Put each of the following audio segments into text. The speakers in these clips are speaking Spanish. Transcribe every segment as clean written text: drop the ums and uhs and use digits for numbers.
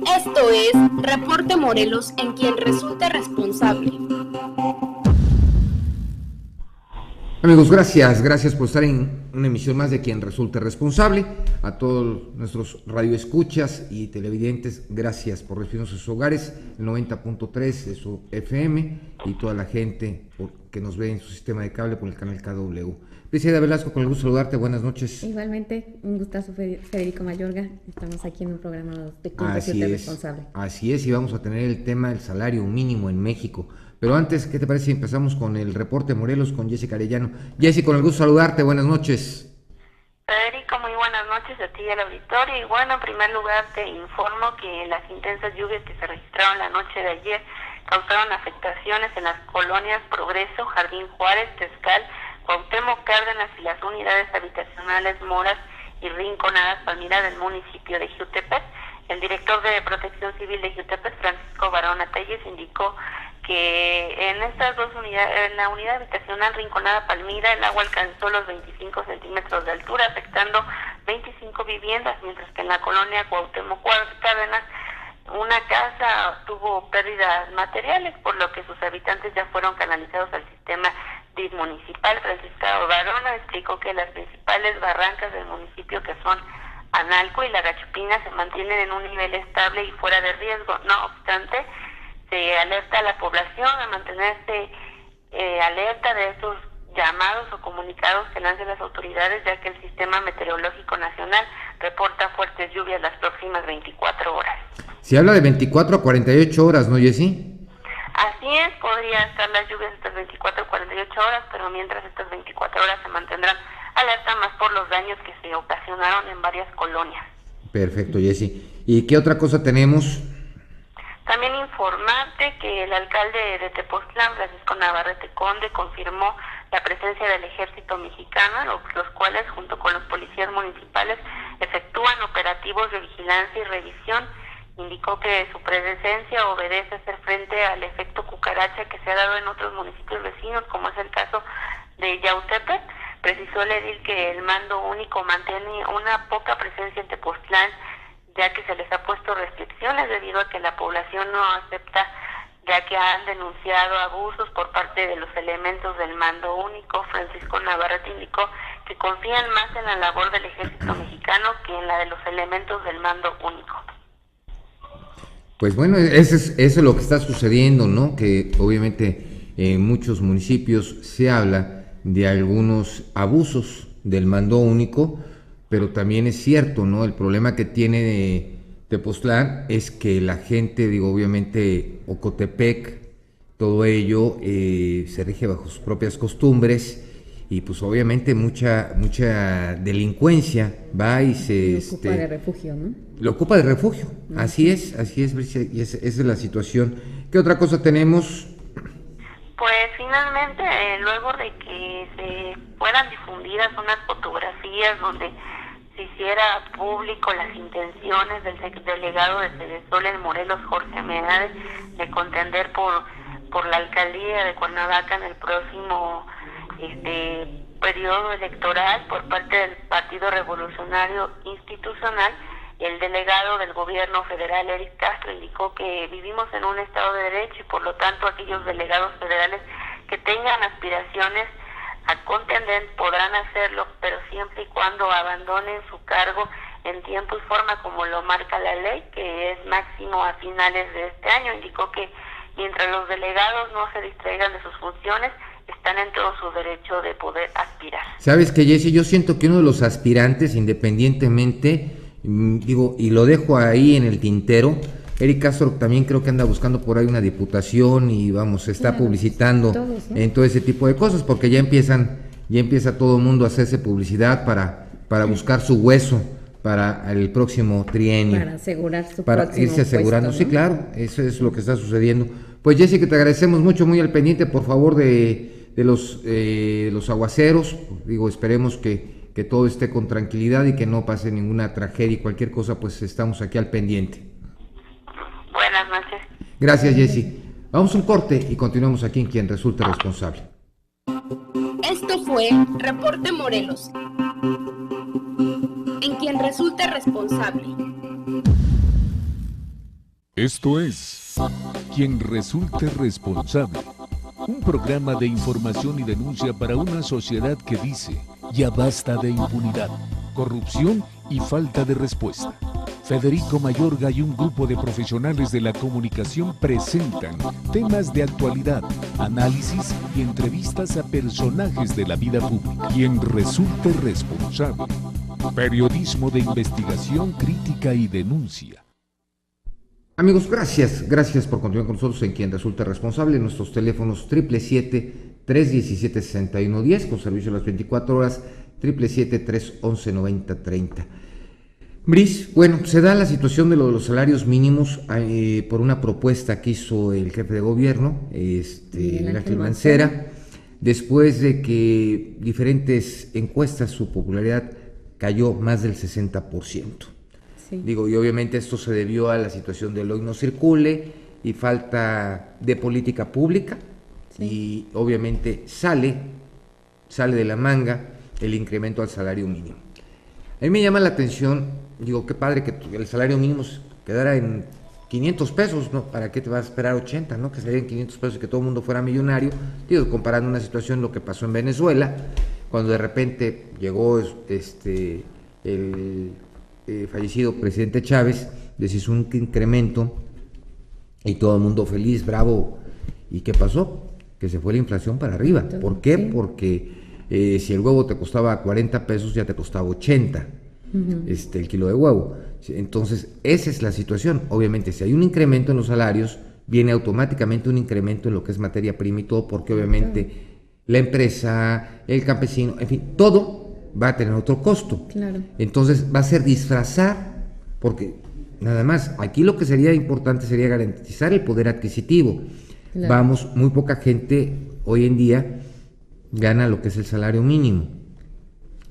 Esto es Reporte Morelos en quien resulte responsable. Amigos, gracias por estar en una emisión más de Quien Resulte Responsable. A todos nuestros radioescuchas y televidentes, gracias por recibirnos en sus hogares, el 90.3 de su FM y toda la gente que nos ve en su sistema de cable por el canal KW. Priscila Velasco, con el gusto de saludarte, buenas noches. Igualmente, un gustazo, Federico Mayorga. Estamos aquí en un programa de Quien Resulte Responsable. Así es, y vamos a tener el tema del salario mínimo en México. Pero antes, ¿qué te parece si empezamos con el reporte Morelos con Jessica Arellano? Jessy, con el gusto de saludarte, buenas noches. Federico, muy buenas noches a ti y al auditorio. Y bueno, en primer lugar te informo que las intensas lluvias que se registraron la noche de ayer causaron afectaciones en las colonias Progreso, Jardín Juárez, Tezcal, Cuauhtémoc Cárdenas y las unidades habitacionales Moras y Rinconadas Palmira del municipio de Jiutepec. El director de Protección Civil de Jiutepec, Francisco Barona Telles, indicó que en estas dos unidades, en la unidad habitacional Rinconada Palmira, el agua alcanzó los 25 centímetros de altura, afectando 25 viviendas, mientras que en la colonia Cuauhtémoc Cárdenas, una casa tuvo pérdidas materiales, por lo que sus habitantes ya fueron canalizados al sistema DIF municipal. Francisco Barona explicó que las principales barrancas del municipio, que son Analco y La Gachupina, se mantienen en un nivel estable y fuera de riesgo. No obstante, se alerta a la población a mantenerse alerta de estos llamados o comunicados que lancen las autoridades, ya que el Sistema Meteorológico Nacional reporta fuertes lluvias las próximas 24 horas. Se habla de 24 a 48 horas, ¿no, Jessy? Así es, podría estar las lluvias estas 24 a 48 horas, pero mientras estas 24 horas se mantendrán alerta más por los daños que se ocasionaron en varias colonias. Perfecto, Jessy. ¿Y qué otra cosa tenemos? También informarte que el alcalde de Tepoztlán, Francisco Navarrete Conde, confirmó la presencia del ejército mexicano, los cuales junto con los policías municipales efectúan operativos de vigilancia y revisión. Indicó que su presencia obedece hacer frente al efecto cucaracha que se ha dado en otros municipios vecinos, como es el caso de Yautepec. Precisó el edil que el mando único mantiene una poca presencia en Tepoztlán, ya que se les ha puesto restricciones debido a que la población no acepta, ya que han denunciado abusos por parte de los elementos del mando único. Francisco Navarrete indicó que confían más en la labor del ejército mexicano que en la de los elementos del mando único. Pues bueno, eso es lo que está sucediendo, ¿no? Que obviamente en muchos municipios se habla de algunos abusos del mando único, pero también es cierto, ¿no? El problema que tiene Tepoztlán es que la gente, obviamente Ocotepec, todo ello se rige bajo sus propias costumbres y pues obviamente mucha delincuencia va y se... Lo ocupa de refugio, ¿no? Lo ocupa de refugio, así es, y esa es la situación. ¿Qué otra cosa tenemos? Pues finalmente, luego de que se fueran difundidas unas fotografías donde se hiciera público las intenciones del delegado de Cedesol en Morelos, Jorge Meade, de contender por la alcaldía de Cuernavaca en el próximo periodo electoral por parte del Partido Revolucionario Institucional, el delegado del gobierno federal, Eric Castro, indicó que vivimos en un Estado de Derecho y por lo tanto aquellos delegados federales que tengan aspiraciones a contender podrán hacerlo, pero siempre y cuando abandonen su cargo en tiempo y forma como lo marca la ley, que es máximo a finales de este año. Indicó que mientras los delegados no se distraigan de sus funciones, están en todo su derecho de poder aspirar. ¿Sabes qué, Jessy? Yo siento que uno de los aspirantes, independientemente, y lo dejo ahí en el tintero, Eric Castro también creo que anda buscando por ahí una diputación y se está publicitando todos, ¿no? En todo ese tipo de cosas, porque ya empieza todo el mundo a hacerse publicidad para buscar su hueso para el próximo trienio. Para asegurar su para próximo irse asegurando, puesto, ¿no? Sí, claro, eso es lo que está sucediendo. Pues Jessy, que te agradecemos mucho, muy al pendiente, por favor, de los aguaceros. Esperemos que todo esté con tranquilidad y que no pase ninguna tragedia y cualquier cosa, pues estamos aquí al pendiente. Buenas noches. Gracias, Jessy. Vamos a un corte y continuamos aquí en Quien Resulte Responsable. Esto fue Reporte Morelos, en quien resulte responsable. Esto es Quien Resulte Responsable, un programa de información y denuncia para una sociedad que dice: ya basta de impunidad, corrupción y falta de respuesta. Federico Mayorga y un grupo de profesionales de la comunicación presentan temas de actualidad, análisis y entrevistas a personajes de la vida pública. Quien resulte responsable. Periodismo de investigación, crítica y denuncia. Amigos, gracias por continuar con nosotros en Quien Resulte Responsable. Nuestros teléfonos 777-317-6110 con servicio a las 24 horas, 777-311-9030. Bris, bueno, se da la situación de los salarios mínimos por una propuesta que hizo el jefe de gobierno, Ángel Mancera, después de que diferentes encuestas su popularidad cayó más del 60%. Sí. Digo, y obviamente esto se debió a la situación del hoy no circule y falta de política pública, sí. Y obviamente sale de la manga el incremento al salario mínimo. A mí me llama la atención, digo, qué padre que el salario mínimo quedara en 500 pesos, ¿no? ¿Para qué te vas a esperar 80, no? Que salieran 500 pesos y que todo el mundo fuera millonario. Digo, comparando una situación, lo que pasó en Venezuela, cuando de repente llegó el fallecido presidente Chávez, les hizo un incremento y todo el mundo feliz, bravo. ¿Y qué pasó? Que se fue la inflación para arriba. ¿Por qué? Sí. Porque si el huevo te costaba 40 pesos, ya te costaba 80 el kilo de huevo. Entonces, esa es la situación. Obviamente, si hay un incremento en los salarios, viene automáticamente un incremento en lo que es materia prima y todo, porque obviamente la empresa, el campesino, en fin, todo va a tener otro costo. Claro. Entonces, va a ser disfrazar, porque nada más, aquí lo que sería importante sería garantizar el poder adquisitivo. Claro. Vamos, muy poca gente hoy en día gana lo que es el salario mínimo.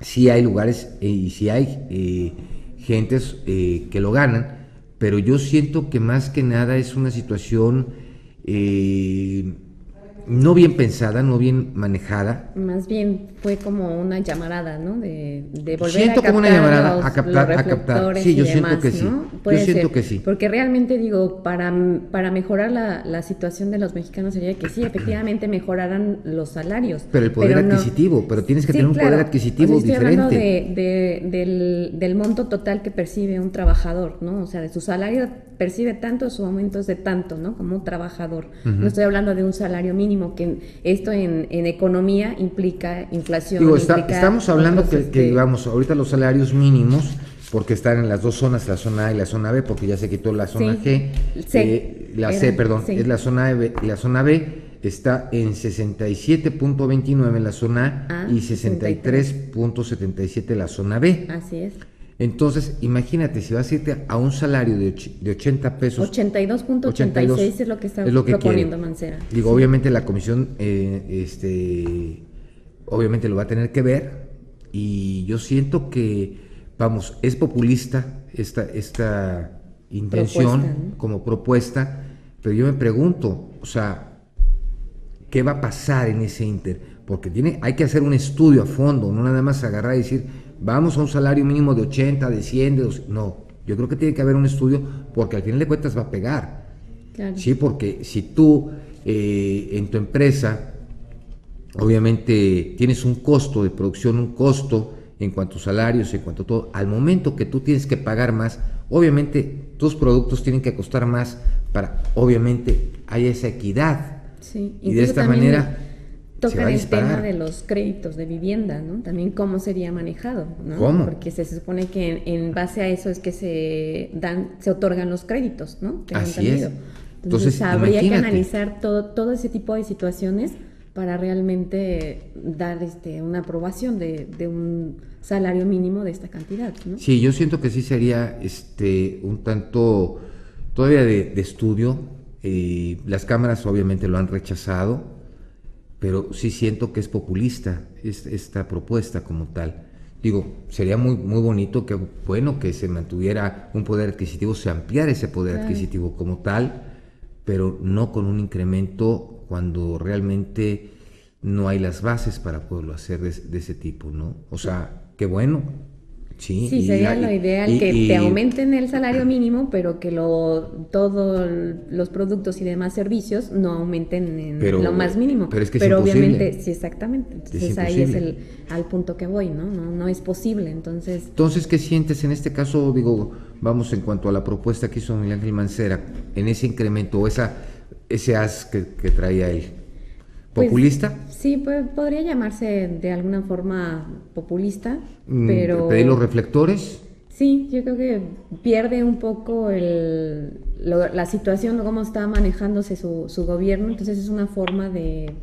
Sí hay lugares y sí hay gentes que lo ganan, pero yo siento que más que nada es una situación no bien pensada, no bien manejada. Más bien fue como una llamarada, ¿no? De volver siento a captar como una llamarada a captar. Sí, yo siento que sí. Yo siento que sí. Porque realmente digo, para mejorar la situación de los mexicanos sería que sí, efectivamente mejoraran los salarios. Pero el poder adquisitivo, pero tienes que tener un poder adquisitivo diferente. Hablando del monto total que percibe un trabajador, ¿no? O sea, de su salario percibe tanto, su aumento es de tanto, ¿no? Como un trabajador. No estoy hablando de un salario mínimo, que esto en economía implica inflación. Digo, estamos hablando que digamos, ahorita los salarios mínimos, porque están en las dos zonas, la zona A y la zona B, porque ya se quitó la zona G, es la zona A y la zona B, está en 67.29 en la zona A y 63.77 la zona B. Así es. Entonces, imagínate, si vas a irte a un salario de 80 pesos... 82.86 es lo que está proponiendo Mancera. Digo, sí. Obviamente la comisión, obviamente lo va a tener que ver, y yo siento que, vamos, es populista esta intención propuesta, ¿no? Como propuesta, pero yo me pregunto, o sea, ¿qué va a pasar en ese inter? Porque hay que hacer un estudio a fondo, no nada más agarrar y decir... vamos a un salario mínimo de 80, de 100, de 200. No, yo creo que tiene que haber un estudio, porque al final de cuentas va a pegar. Claro. Sí, porque si tú en tu empresa, obviamente tienes un costo de producción, un costo en cuanto a salarios, en cuanto a todo, al momento que tú tienes que pagar más, obviamente tus productos tienen que costar más para, obviamente, haya esa equidad. Sí, y de esta manera... tocan el tema de los créditos de vivienda, ¿no? También cómo sería manejado, ¿no? ¿Cómo? Porque se supone que en base a eso es que se otorgan los créditos, ¿no? Así es. Entonces habría que analizar todo ese tipo de situaciones para realmente dar una aprobación de un salario mínimo de esta cantidad, ¿no? Sí, yo siento que sí sería un tanto todavía de estudio. Las cámaras obviamente lo han rechazado, pero sí siento que es populista esta propuesta como tal. Digo, sería muy bonito que se mantuviera un poder adquisitivo, se ampliara ese poder adquisitivo como tal, pero no con un incremento cuando realmente no hay las bases para poderlo hacer de ese tipo, ¿no? O sea, qué bueno Sí, sería lo ideal que te aumenten el salario mínimo, pero que todos los productos y demás servicios no aumenten en lo más mínimo. Pero es que pero es imposible. Obviamente, sí, exactamente. Entonces ahí es al punto que voy, ¿no? No es posible, entonces... Entonces, ¿qué sientes en este caso? Digo, vamos en cuanto a la propuesta que hizo Miguel Ángel Mancera, en ese incremento o ese as que traía él. ¿Populista? Pues, sí, podría llamarse de alguna forma populista, pero... ¿Pedir los reflectores? Sí, yo creo que pierde un poco la situación, cómo está manejándose su gobierno, entonces es una forma de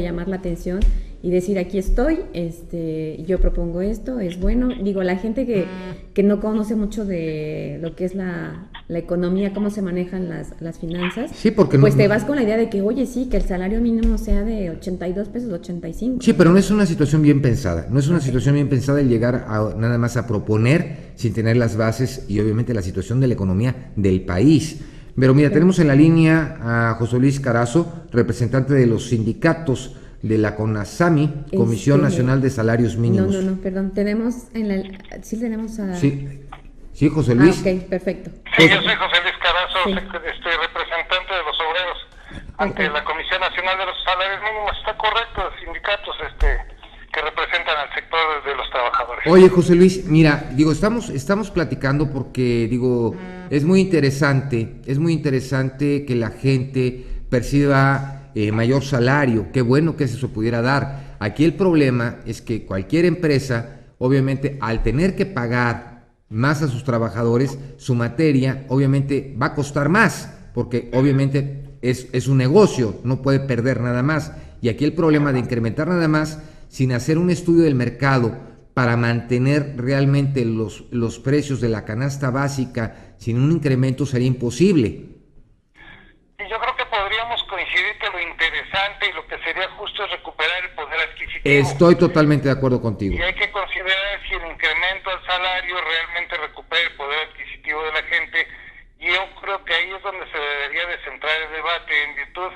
llamar la atención y decir, aquí estoy, yo propongo esto, es bueno. Digo, la gente que no conoce mucho de lo que es la economía, cómo se manejan las finanzas, sí, porque pues te vas con la idea de que, oye, sí, que el salario mínimo sea de 82 pesos, 85. Sí, pero no es una situación bien pensada, no es una situación bien pensada el llegar nada más a proponer sin tener las bases y obviamente la situación de la economía del país. Pero mira, tenemos en la línea a José Luis Carazo, representante de los sindicatos de la CONASAMI, Comisión Nacional de Salarios Mínimos. No, perdón, tenemos sí tenemos a... Sí, José Luis. Ok, perfecto. Sí, yo soy José Luis Carazo, representante de los obreros ante la Comisión Nacional de los Salarios Mínimos. Está correcto, los sindicatos que representan al sector de los trabajadores. Oye, José Luis, mira, digo, estamos platicando porque, digo, es muy interesante que la gente perciba mayor salario. Qué bueno que eso pudiera dar. Aquí el problema es que cualquier empresa, obviamente, al tener que pagar más a sus trabajadores, su materia, obviamente, va a costar más, porque obviamente es un negocio, no puede perder nada más. Y aquí el problema de incrementar nada más, sin hacer un estudio del mercado para mantener realmente los precios de la canasta básica, sin un incremento sería imposible. Y yo creo que podríamos coincidir que lo interesante y lo que sería justo es recuperar el poder adquisitivo. Estoy totalmente de acuerdo contigo. Y hay que considerar si el incremento al salario realmente recupera el poder adquisitivo de la gente. Y yo creo que ahí es donde se debería de centrar el debate, en virtud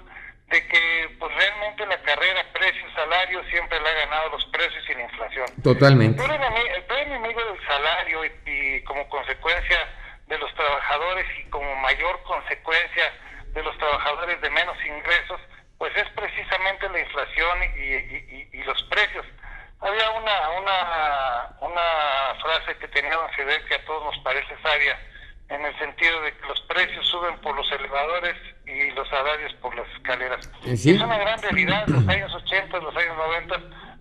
de que pues realmente la carrera precio-salario siempre le ha ganado los precios y la inflación. Totalmente. El peor enemigo del salario y como consecuencia de los trabajadores y como mayor consecuencia de los trabajadores de menos ingresos, pues es precisamente la inflación y los precios. Había una frase que tenía don Fidel que a todos nos parece sabia, en el sentido de que los precios suben por los elevadores y los salarios por las escaleras. ¿Sí? Es una gran realidad. Los años 80, los años 90,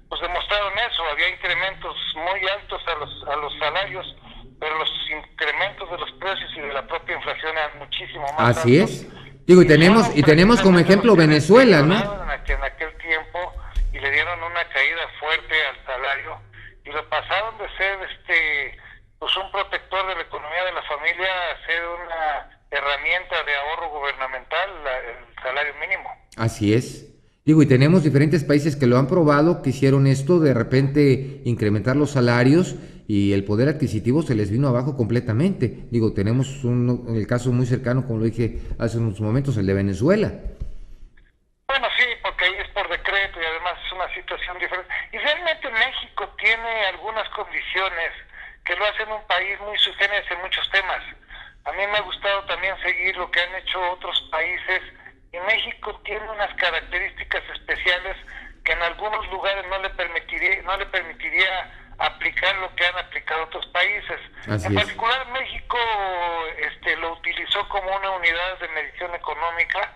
pues demostraron eso. Había incrementos muy altos a los salarios, pero los incrementos de los precios y de la propia inflación eran muchísimo más Así altos. Es. Digo, y tenemos como ejemplo Venezuela, ¿no? En aquel tiempo y le dieron una caída fuerte al salario y lo pasaron de ser pues un protector de la economía de la familia a ser una herramienta de ahorro gubernamental, el salario mínimo. Así es. Digo, y tenemos diferentes países que lo han probado, que hicieron esto, de repente incrementar los salarios y el poder adquisitivo se les vino abajo completamente. Digo, tenemos el caso muy cercano, como lo dije hace unos momentos, el de Venezuela. Bueno, sí, porque ahí es por decreto y además es una situación diferente. Y realmente México tiene algunas condiciones que lo hacen un país muy sui generis en muchos temas. A mí me ha gustado también seguir lo que han hecho otros países, y México tiene unas características especiales que en algunos lugares no le permitiría aplicar lo que han aplicado otros países. Así en es. particular México lo utilizó como una unidad de medición económica.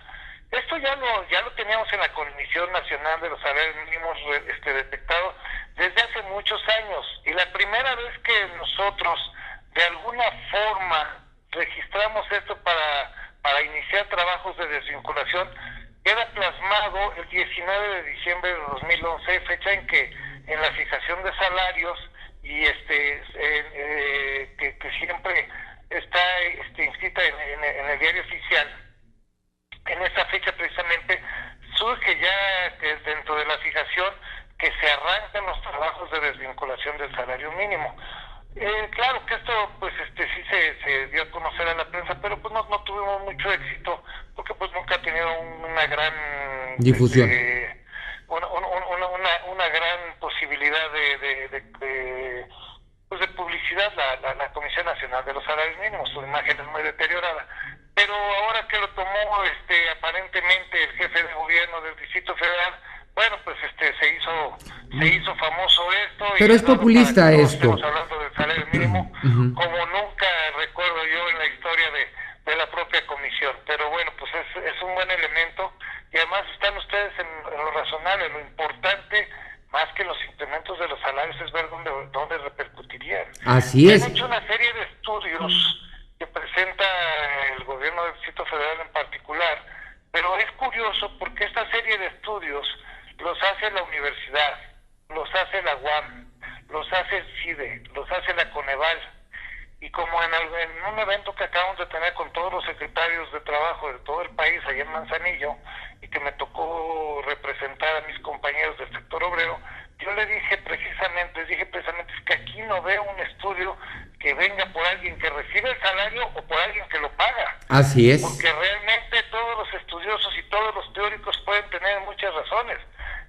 Esto ya lo teníamos en la Comisión Nacional de los Salarios Mínimos detectado desde hace muchos años, y la primera vez que nosotros de alguna forma registramos esto para iniciar trabajos de desvinculación queda plasmado el 19 de diciembre de 2011, fecha en que en la fijación de salarios y que siempre está inscrita en el diario oficial. En esa fecha precisamente surge ya dentro de la fijación que se arrancan los trabajos de desvinculación del salario mínimo. Claro que esto pues sí se dio a conocer a la prensa, pero pues no tuvimos mucho éxito porque pues nunca ha tenido una gran difusión, una gran posibilidad de publicidad pero ahora que lo tomó aparentemente el jefe de gobierno del Distrito Federal, bueno, pues se hizo famoso esto. Pero es populista esto. Estamos hablando del salario mínimo, como nunca recuerdo yo en la historia de la propia comisión. Pero bueno, pues es un buen elemento, y además están ustedes en lo razonable. Lo importante, más que los incrementos de los salarios, es ver dónde repercutirían. Así es. Han hecho una serie de estudios que presenta el gobierno del Distrito Federal en particular, pero es curioso porque esta serie de estudios los hace la universidad, los hace la UAM, los hace el CIDE, los hace la Coneval, y como en un evento que acabamos de tener con todos los secretarios de trabajo de todo el país allá en Manzanillo, y que me tocó representar a mis compañeros del sector obrero, yo les dije precisamente es que aquí no veo un estudio que venga por alguien que recibe el salario o por alguien que lo paga. Así es. Porque realmente todos los estudiosos y todos los teóricos pueden tener muchas razones,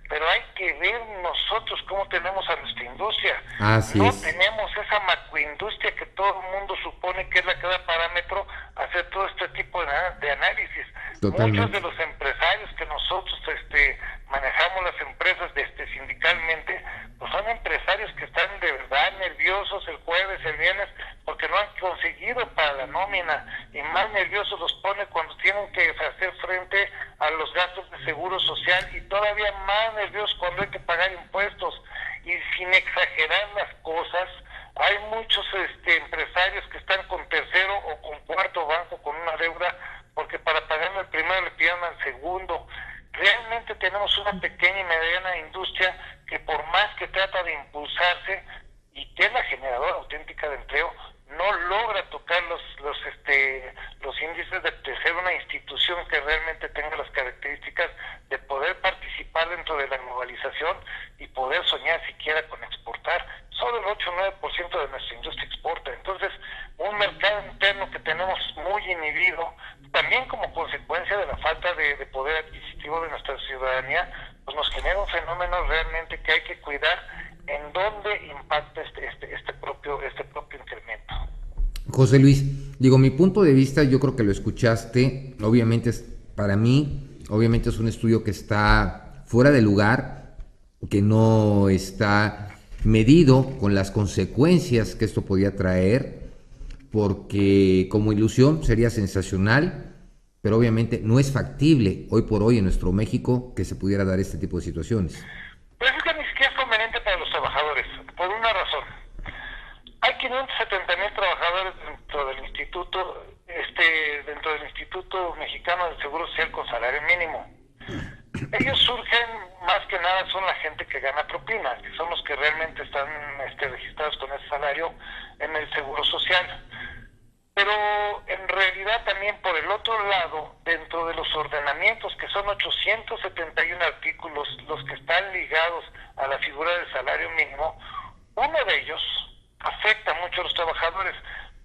pero hay que ver nosotros cómo tenemos a nuestra industria. Así es. Tenemos esa macroindustria que todo el mundo supone que es la que da parámetro a hacer todo este tipo de análisis. Totalmente. Muchos de los empresarios que nosotros manejamos las empresas sindicalmente, pues son empresarios que están de verdad nerviosos el jueves, el viernes, porque no han conseguido para la nómina, y más nerviosos los pone cuando tienen que hacer frente a los gastos de seguro social, y todavía más nerviosos cuando hay que pagar impuestos. Y sin exagerar las cosas, hay muchos empresarios que están con tercero o con cuarto banco con una deuda, porque para pagarle el primero le piden al segundo. Realmente tenemos una pequeña y mediana industria que, por más que trata de impulsarse y que es la generadora auténtica de empleo, no logra tocar los índices de ser una institución que realmente tenga las características de poder participar dentro de la globalización y poder soñar siquiera con exportar. Solo el 8 o 9% de nuestra industria exporta. Entonces, un mercado interno que tenemos muy inhibido, también como consecuencia de la falta de poder adquisitivo de nuestra ciudadanía, pues nos genera un fenómeno realmente que hay que cuidar en dónde impacta este propio incremento. José Luis, digo, mi punto de vista, yo creo que lo escuchaste, obviamente para mí, obviamente es un estudio que está fuera de lugar, que no está medido con las consecuencias que esto podía traer, porque como ilusión sería sensacional, pero obviamente no es factible hoy por hoy en nuestro México que se pudiera dar este tipo de situaciones. Pues es que ni siquiera es conveniente para los trabajadores, por una razón. Hay 570,000 trabajadores dentro del Instituto Mexicano del Seguro Social con salario mínimo. Ellos surgen, más que nada, son la gente que gana propina, que son los que realmente están registrados con ese salario en el Seguro Social. Pero en realidad también, por el otro lado, dentro de los ordenamientos, que son 871 artículos los que están ligados a la figura del salario mínimo, uno de ellos afecta mucho a los trabajadores,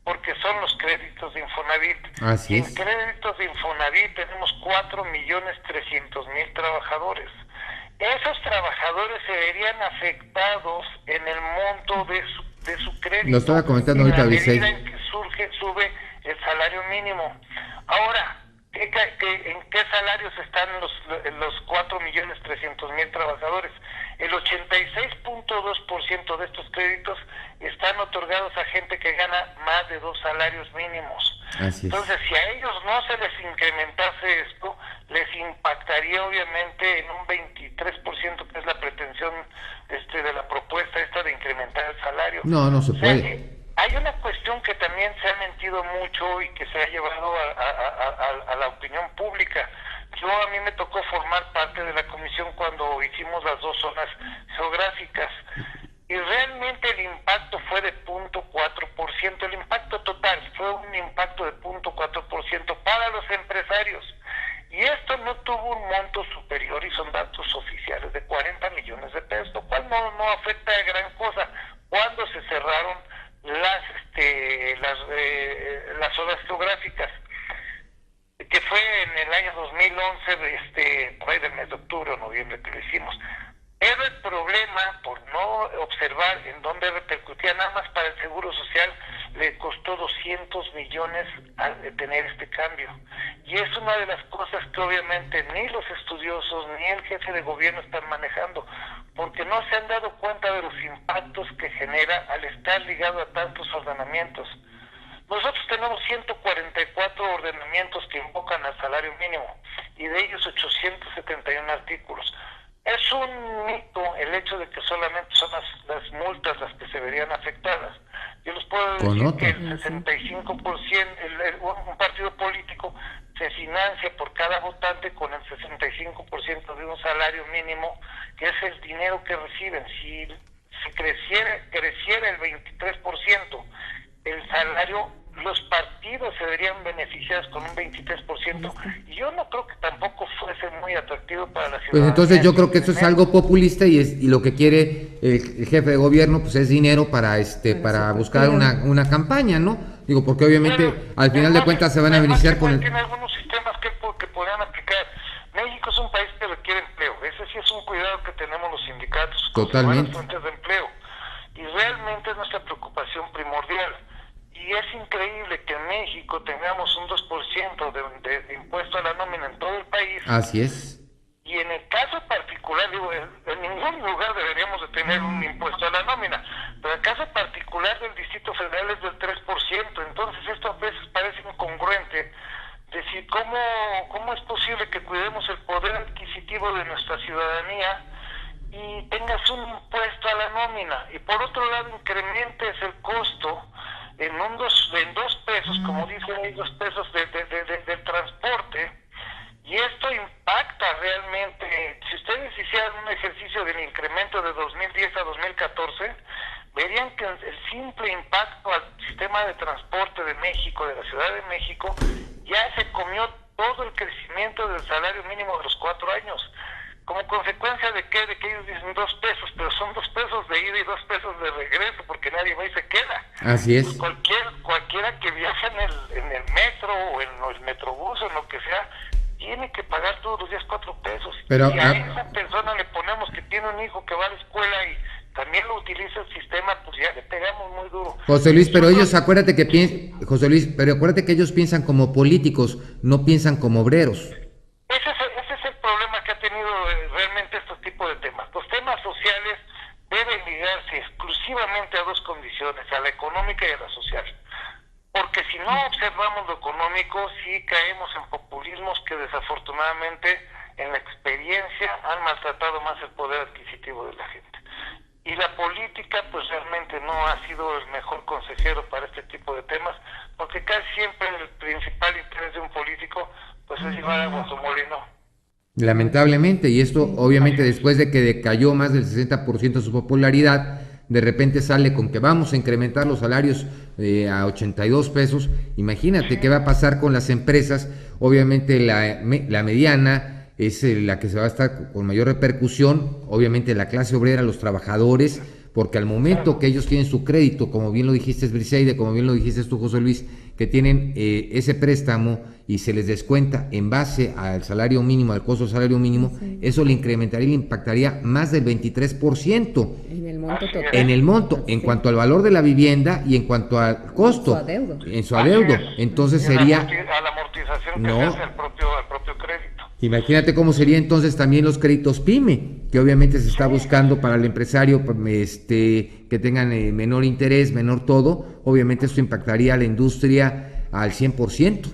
porque son los créditos de Infonavit. Así es. En créditos de Infonavit tenemos 4,300,000 trabajadores. Esos trabajadores se verían afectados en el monto de su crédito. Lo estaba comentando ahorita, Vicente. Vicente. En la medida en que sube el salario mínimo. Ahora, ¿en qué salarios están los 4,300,000 trabajadores? El 86.2% de estos créditos están otorgados a gente que gana más de 2 salarios mínimos. Así es. Entonces, si a ellos no se les incrementase esto, les impactaría obviamente en un 23%, que es la pretensión de la propuesta esta de incrementar el salario. No se puede. Hay una cuestión que también se ha mentido mucho y que se ha llevado a la opinión pública. A mí me tocó formar parte de la comisión cuando hicimos las 2 zonas geográficas, y realmente el impacto fue de 0.4%, el impacto total fue un impacto de 0.4% para los empresarios, y esto no tuvo un monto superior, y son datos oficiales, de 40 millones de pesos, lo cual no afecta de gran cosa. Cuando se cerraron las zonas geográficas, que fue en el año 2011, por ahí del mes de octubre o noviembre que lo hicimos. Pero el problema, por no observar en dónde repercutía nada más para el Seguro Social, le costó 200 millones tener este cambio. Y es una de las cosas que obviamente ni los estudiosos ni el jefe de gobierno están manejando, porque no se han dado cuenta de los impactos que genera al estar ligado a tantos ordenamientos. Nosotros tenemos 144 ordenamientos que invocan al salario mínimo y de ellos 871 artículos. Es un mito el hecho de que solamente son las multas las que se verían afectadas. Yo les puedo decir que el 65%, un partido político se financia por cada votante con el 65% de un salario mínimo, que es el dinero que reciben. Si creciera el 23%, el salario, los partidos se verían beneficiados con un 23%, y yo no creo que tampoco fuese muy atractivo para la ciudadanía. Pues entonces yo creo que eso es algo populista y lo que quiere el jefe de gobierno pues es dinero para buscar una campaña, ¿no? Digo, porque obviamente al final de cuentas se van a beneficiar con el... Tiene algunos sistemas que podrían aplicar. México es un país que requiere empleo, ese sí es un cuidado que tenemos los sindicatos. Totalmente. Con fuentes de empleo, y realmente es nuestra preocupación primordial. Y es increíble que en México tengamos un 2% de impuesto a la nómina en todo el país. Así es. Y en el caso particular, digo, en ningún lugar deberíamos de tener un impuesto a la nómina, pero en el caso particular del Distrito Federal es del 3%. Entonces esto a veces parece incongruente. Decir, ¿cómo es posible que cuidemos el poder adquisitivo de nuestra ciudadanía y tengas un impuesto a la nómina? Y por otro lado incrementes el costo en 2 pesos, como dicen ahí, 2 pesos del transporte, y esto impacta realmente. Si ustedes hicieran un ejercicio del incremento de 2010 a 2014, verían que el simple impacto al sistema de transporte de México, de la Ciudad de México, ya se comió todo el crecimiento del salario mínimo de los 4 años. ¿Como consecuencia de qué? De que ellos dicen 2 pesos, pero son 2 pesos de ida y 2 pesos de regreso, porque nadie va y se queda. Así es. Pues cualquiera que viaja en el metro o en el metrobús o en lo que sea, tiene que pagar todos los días 4 pesos. Pero, y a esa persona le ponemos que tiene un hijo que va a la escuela y también lo utiliza el sistema, pues ya le pegamos muy duro. José Luis, pero ellos acuérdate que ellos piensan como políticos, no piensan como obreros. Ese es el problema que ha tenido realmente este tipo de temas. Los temas sociales deben ligarse exclusivamente a 2 condiciones, a la económica y a la social. Porque si no observamos lo económico, sí caemos en populismos que desafortunadamente en la experiencia han maltratado más el poder adquisitivo de la gente. Y la política pues realmente no ha sido el mejor consejero para este tipo de temas, porque casi siempre el principal interés de un político pues es llevar agua a su molino. Lamentablemente, y esto obviamente después de que decayó más del 60% su popularidad, de repente sale con que vamos a incrementar los salarios a 82 pesos. Imagínate qué va a pasar con las empresas. Obviamente la mediana es la que se va a estar con mayor repercusión, obviamente la clase obrera, los trabajadores, porque al momento que ellos tienen su crédito, como bien lo dijiste Briseide, como bien lo dijiste tú José Luis, que tienen ese préstamo y se les descuenta en base al salario mínimo, al costo del salario mínimo, sí, eso le incrementaría y le impactaría más del 23%. En el monto total. En el monto, en cuanto al valor de la vivienda y en cuanto al costo. En su adeudo. Entonces sería... A la amortización que se hace al propio crédito. Imagínate cómo sería entonces también los créditos PYME, que obviamente se está buscando para el empresario que tengan menor interés, menor todo. Obviamente esto impactaría a la industria al 100%.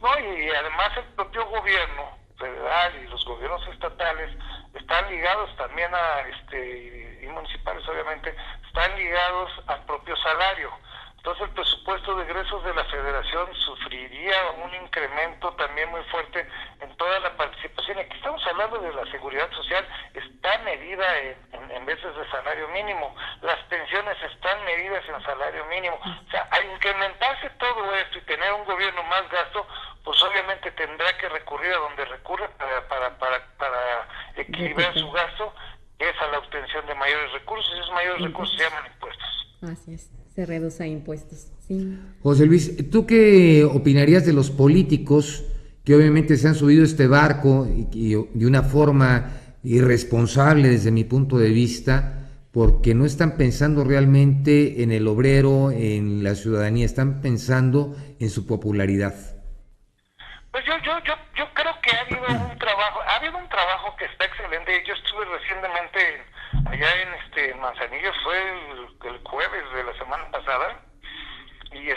No, y además el propio gobierno federal y los gobiernos estatales están ligados también y municipales obviamente, están ligados al propio salario. Entonces el presupuesto de egresos de la federación sufriría un incremento también muy fuerte en toda la participación. Aquí estamos hablando de la seguridad social, está medida en veces de salario mínimo, las pensiones están medidas en salario mínimo. O sea, al incrementarse todo esto y tener un gobierno más gasto, pues obviamente tendrá que recurrir a donde recurre para equilibrar su gasto, que es a la obtención de mayores recursos, y esos mayores recursos se llaman impuestos. Así es. Se reduce impuestos, sí. José Luis, ¿tú qué opinarías de los políticos que obviamente se han subido a este barco y de una forma irresponsable desde mi punto de vista, porque no están pensando realmente en el obrero, en la ciudadanía, están pensando en su popularidad. Pues yo creo que ha habido un trabajo que está excelente. Yo estuve recientemente allá en Manzanillo, fue el jueves de la semana pasada, y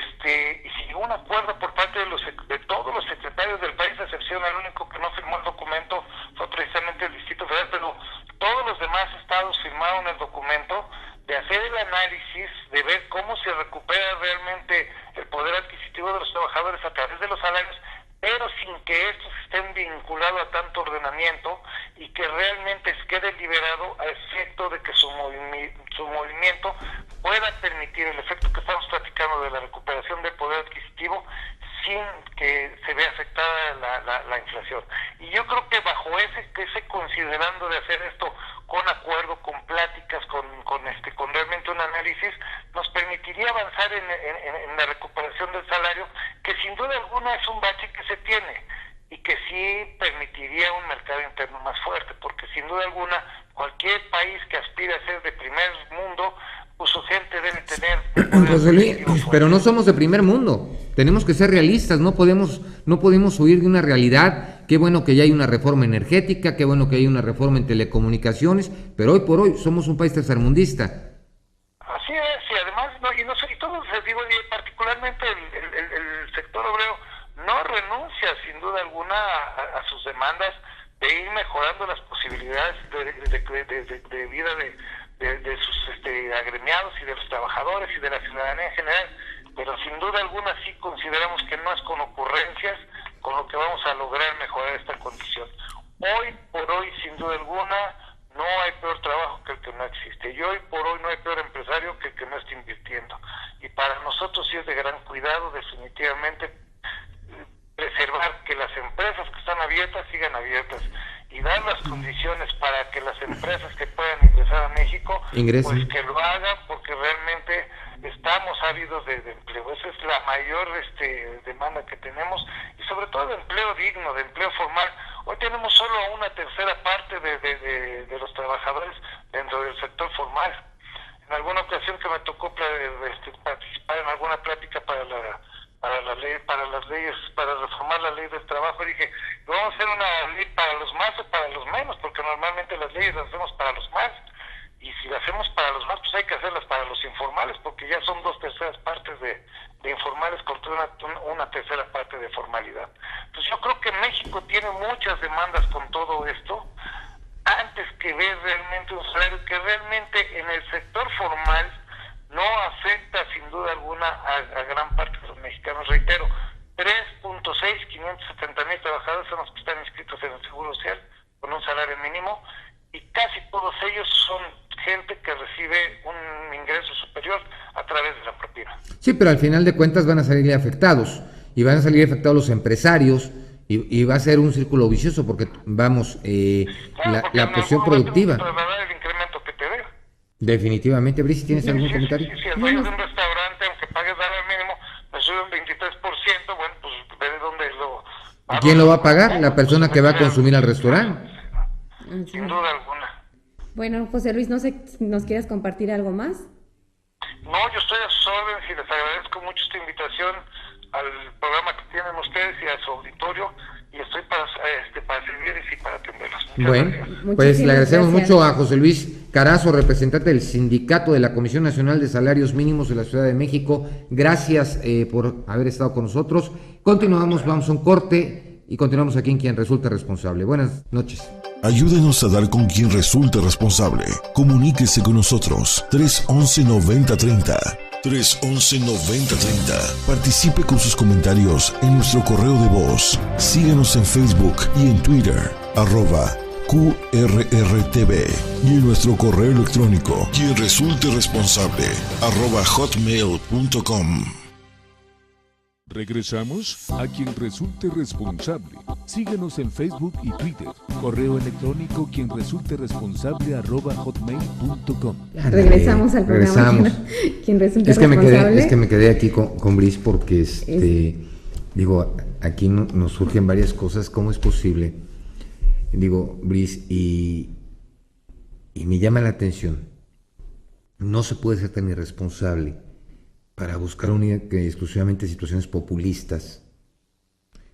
siguió un acuerdo por parte de todos los secretarios del país, a excepción el único que no firmó el documento fue precisamente el Distrito Federal, pero todos los demás estados firmaron el documento de hacer el análisis, de ver cómo se recupera realmente el poder adquisitivo de los trabajadores a través de los salarios, pero sin que estos estén vinculados a tanto ordenamiento y que realmente quede liberado a efecto de que su movimiento pueda permitir el efecto que estamos platicando de la recuperación del poder adquisitivo sin que se vea afectada la inflación. Y yo creo que bajo ese considerando de hacer esto con acuerdo, con pláticas, con realmente un análisis, nos permitiría avanzar en la recuperación del salario, que sin duda alguna es un bache que se tiene y que sí permitiría un mercado interno más fuerte, porque sin duda alguna cualquier país que aspire a ser de primer mundo, pues su gente debe tener... José Luis, pero no somos de primer mundo, tenemos que ser realistas, no podemos huir de una realidad. Qué bueno que ya hay una reforma energética, qué bueno que hay una reforma en telecomunicaciones, pero hoy por hoy somos un país tercermundista. Así es, y además, y todos, digo, y particularmente el sector obrero no renuncia sin duda alguna a sus demandas de ir mejorando las posibilidades de vida de sus agremiados y de los trabajadores y de la ciudadanía en general, pero sin duda alguna sí consideramos que no es con ocurrencias con lo que vamos a lograr mejorar esta condición. Hoy por hoy, sin duda alguna, no hay peor trabajo que el que no existe, y hoy por hoy no hay peor empresario que el que no esté invirtiendo, y para nosotros sí es de gran cuidado definitivamente preservar que las empresas que están abiertas sigan abiertas y dar las condiciones para que las empresas que puedan ingresar a México pues que lo hagan, porque realmente estamos ávidos de empleo. Esa es la mayor demanda que tenemos, y sobre todo de empleo digno, de empleo formal. Hoy tenemos solo una tercera parte de los trabajadores dentro del sector formal. En alguna ocasión que me tocó participar en alguna plática para reformar la ley del trabajo, dije, vamos a hacer una ley para los más o para los menos, porque normalmente las leyes las hacemos para los más, y si las hacemos para los más, pues hay que hacerlas para los informales, porque ya son 2/3 partes de informales contra una tercera parte de formalidad. Entonces yo creo que México tiene muchas demandas con todo esto, antes que ver realmente un salario que realmente en el sector formal no afecta sin duda alguna a gran parte de los mexicanos. Reitero, 570,000 trabajadores son los que están inscritos en el Seguro Social con un salario mínimo, y casi todos ellos son gente que recibe un ingreso superior a través de la propina. Sí, pero al final de cuentas van a salir afectados, y van a salir afectados los empresarios, y va a ser un círculo vicioso, porque vamos, la presión productiva. El incremento que te dé. Definitivamente. Brice, ¿tienes algún comentario? Si el dueño de un restaurante, aunque pagues salario mínimo, me sube un 23%, bueno, pues ve de dónde lo... ¿Y quién lo va a pagar? La persona que va a consumir al restaurante. Sin duda alguna. Bueno, José Luis, no sé si nos quieres compartir algo más. No, yo estoy a sus órdenes y les agradezco mucho esta invitación al programa que tienen ustedes y a su auditorio, y estoy para servirles y para atenderlos. Bueno, pues le agradecemos mucho a José Luis Carazo, representante del Sindicato de la Comisión Nacional de Salarios Mínimos de la Ciudad de México. Gracias por haber estado con nosotros. Continuamos, vamos a un corte y continuamos aquí en Quien Resulta Responsable. Buenas noches. Ayúdenos a dar con quien resulte responsable. Comuníquese con nosotros. 311-9030. 311-9030. Participe con sus comentarios en nuestro correo de voz. Síguenos en Facebook y en Twitter, @QRRTV, y en nuestro correo electrónico, quien resulte responsable, @hotmail.com. Regresamos a Quien Resulte Responsable. Síguenos en Facebook y Twitter. Correo electrónico quien resulte responsable @hotmail.com. Regresamos al programa. Quien resulte responsable. Es que me quedé aquí con Brice porque digo, aquí nos surgen varias cosas. ¿Cómo es posible? Digo, Brice, y me llama la atención no se puede ser tan irresponsable para buscar exclusivamente situaciones populistas,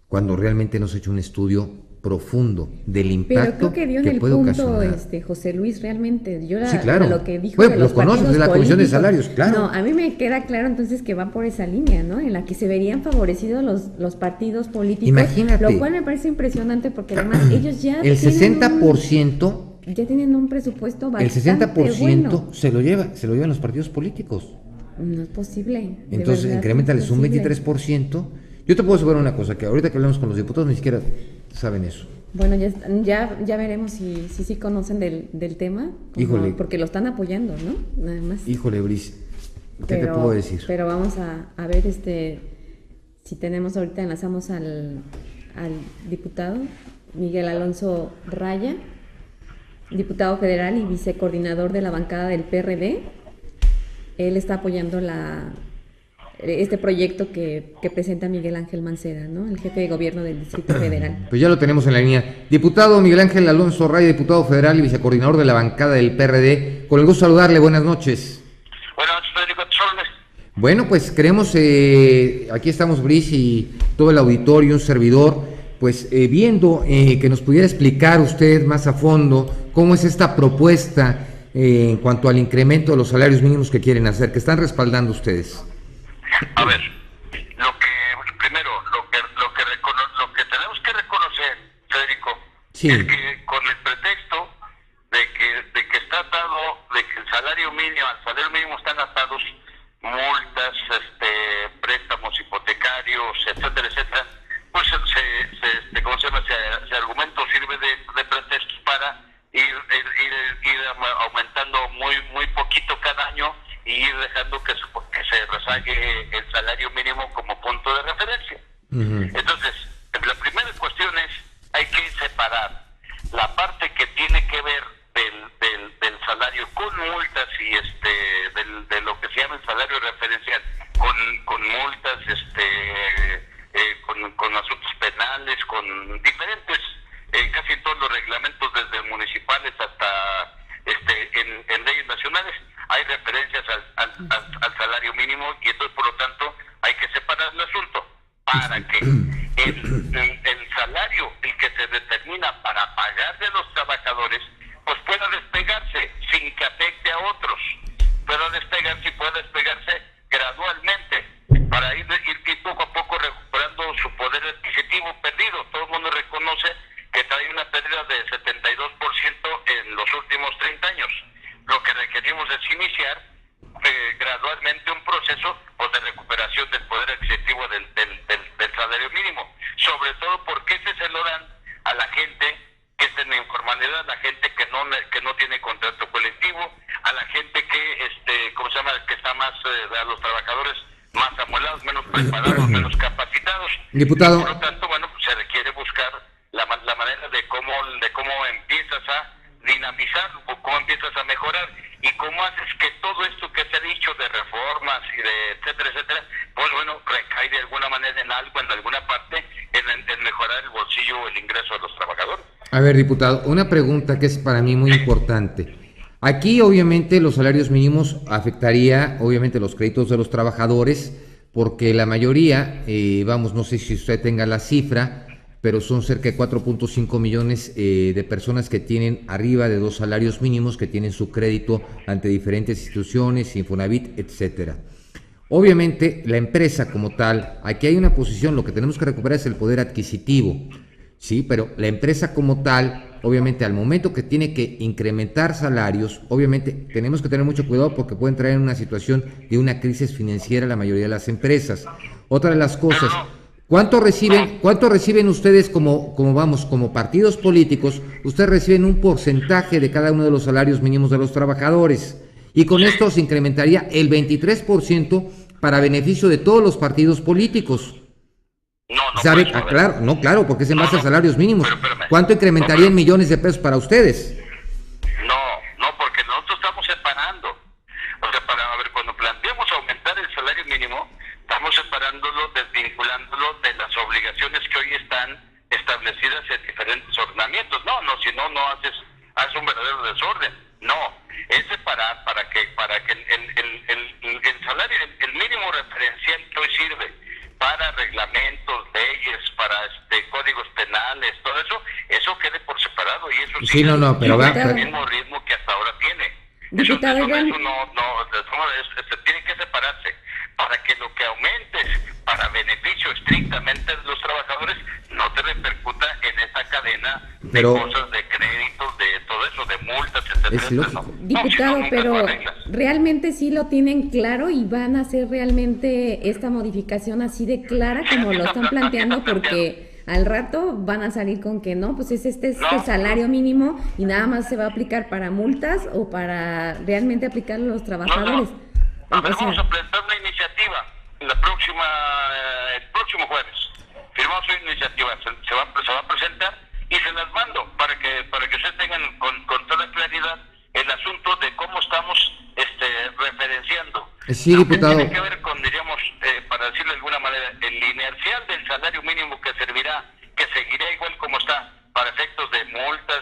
cuando realmente no se ha hecho un estudio profundo del impacto. Pero creo que dio en el puede punto, ocasionar. José Luis, realmente. Yo Sí, claro. lo que dijo Bueno, de lo los conoces partidos de la Comisión de políticos, Salarios, claro. No, a mí me queda claro entonces que va por esa línea, ¿no? En la que se verían favorecidos los partidos políticos. Imagínate. Lo cual me parece impresionante porque además ellos ya El tienen 60%, ya tienen un presupuesto el bastante 60% bueno. se lo llevan los partidos políticos. No es posible. de Entonces, verdad, incrementales no un es posible. 23%. Yo te puedo asegurar una cosa, que ahorita que hablamos con los diputados ni siquiera saben eso. Bueno, ya veremos si conocen del tema, Híjole. porque lo están apoyando, ¿no? Nada más. Híjole, Brice, ¿qué te puedo decir? Pero vamos a ver si tenemos ahorita, enlazamos al diputado Miguel Alonso Raya, diputado federal y vicecoordinador de la bancada del PRD. Él está apoyando este proyecto que presenta Miguel Ángel Mancera, ¿no? El jefe de gobierno del Distrito Federal. Pues ya lo tenemos en la línea. Diputado Miguel Ángel Alonso Raya, diputado federal y vicecoordinador de la bancada del PRD. Con el gusto de saludarle, buenas noches. Buenas noches, Federico. Bueno, pues queremos, aquí estamos Brice y todo el auditorio, un servidor, pues viendo que nos pudiera explicar usted más a fondo cómo es esta propuesta en cuanto al incremento de los salarios mínimos que quieren hacer, que están respaldando ustedes. A ver, primero, lo que tenemos que reconocer, Federico, Sí. es que con el pretexto de que está atado, de que al salario mínimo están atados multas, préstamos hipotecarios, etcétera, etcétera, pues ese argumento sirve de pretexto para ir aumentando muy poquito cada año y ir dejando que se rezague el salario mínimo como punto de referencia. Uh-huh. Entonces, la primera cuestión es, hay que separar la parte que tiene que ver del salario con multas y de lo que se llama el salario referencial con multas, con asuntos penales, con diferentes, casi todos los reglamentos, desde municipales hasta en leyes nacionales, hay referencias al salario mínimo, y entonces por lo tanto hay que separar el asunto para que el salario, el que se determina para pagarle a los trabajadores, pues pueda despegarse sin que afecte a otros, pueda despegarse y pueda despegarse gradualmente para ir poco a poco recuperando su poder adquisitivo perdido. Todo el mundo reconoce que trae una pérdida de 72% en los últimos 30 años. Lo que requerimos es iniciar gradualmente un proceso de recuperación del poder adquisitivo del salario mínimo, sobre todo porque ese se lo dan a la gente que está en la informalidad, a la gente que no tiene contrato colectivo, a la gente que que está más, a los trabajadores más amuelados, menos preparados, menos capacitados. Diputado. Y por lo tanto, bueno, pues se requiere buscar la manera de cómo empiezas a dinamizar o cómo empiezas a mejorar y cómo haces que todo esto que se ha dicho de reformas y de etcétera, pues bueno, recae de alguna manera en algo, en alguna parte, en mejorar el bolsillo o el ingreso de los trabajadores. A ver, diputado, una pregunta que es para mí muy importante. Aquí, obviamente, los salarios mínimos afectaría, obviamente, los créditos de los trabajadores, porque la mayoría, no sé si usted tenga la cifra, pero son cerca de 4.5 millones de personas que tienen arriba de 2 salarios mínimos, que tienen su crédito ante diferentes instituciones, Infonavit, etcétera. Obviamente, la empresa como tal, aquí hay una posición, lo que tenemos que recuperar es el poder adquisitivo, sí, pero la empresa como tal, obviamente, al momento que tiene que incrementar salarios, obviamente tenemos que tener mucho cuidado porque pueden traer una situación de una crisis financiera a la mayoría de las empresas. Otra de las cosas, ¿cuánto reciben ustedes como partidos políticos? Ustedes reciben un porcentaje de cada uno de los salarios mínimos de los trabajadores, y con esto se incrementaría el 23% para beneficio de todos los partidos políticos. ¿Sabe? Claro, porque es en base a salarios mínimos. ¿Cuánto incrementaría en millones de pesos para ustedes? No, porque nosotros estamos separando. O sea, cuando planteamos aumentar el salario mínimo, estamos separándolo, desvinculándolo de las obligaciones que hoy están establecidas en diferentes ordenamientos. Si no haces un verdadero desorden. No, es separar separar para que el salario, el mínimo referencial que hoy sirve para reglamentos, leyes, para códigos penales, todo eso quede por separado, y eso sí, pero va al mismo ritmo que hasta ahora tiene. Diputado, eso tiene que separarse para que lo que aumentes para beneficio estrictamente de los trabajadores no te repercuta en esa cadena de cosas, de créditos, de todo eso, de multas, etcétera. Es lógico. Diputado, pero ¿realmente sí lo tienen claro y van a hacer realmente esta modificación así de clara como lo están planteando? Porque al rato van a salir con que no, pues es este salario mínimo y nada más se va a aplicar para multas o para realmente aplicarlo a los trabajadores. A ver, vamos a presentar una iniciativa el próximo jueves. Firmamos una iniciativa, se va a presentar y se las mando para que ustedes tengan con toda claridad el asunto de cómo estamos referenciando. Sí, diputado. Tiene que ver con, diríamos, para decirlo de alguna manera, el inercial del salario mínimo que servirá, que seguirá igual como está, para efectos de multas,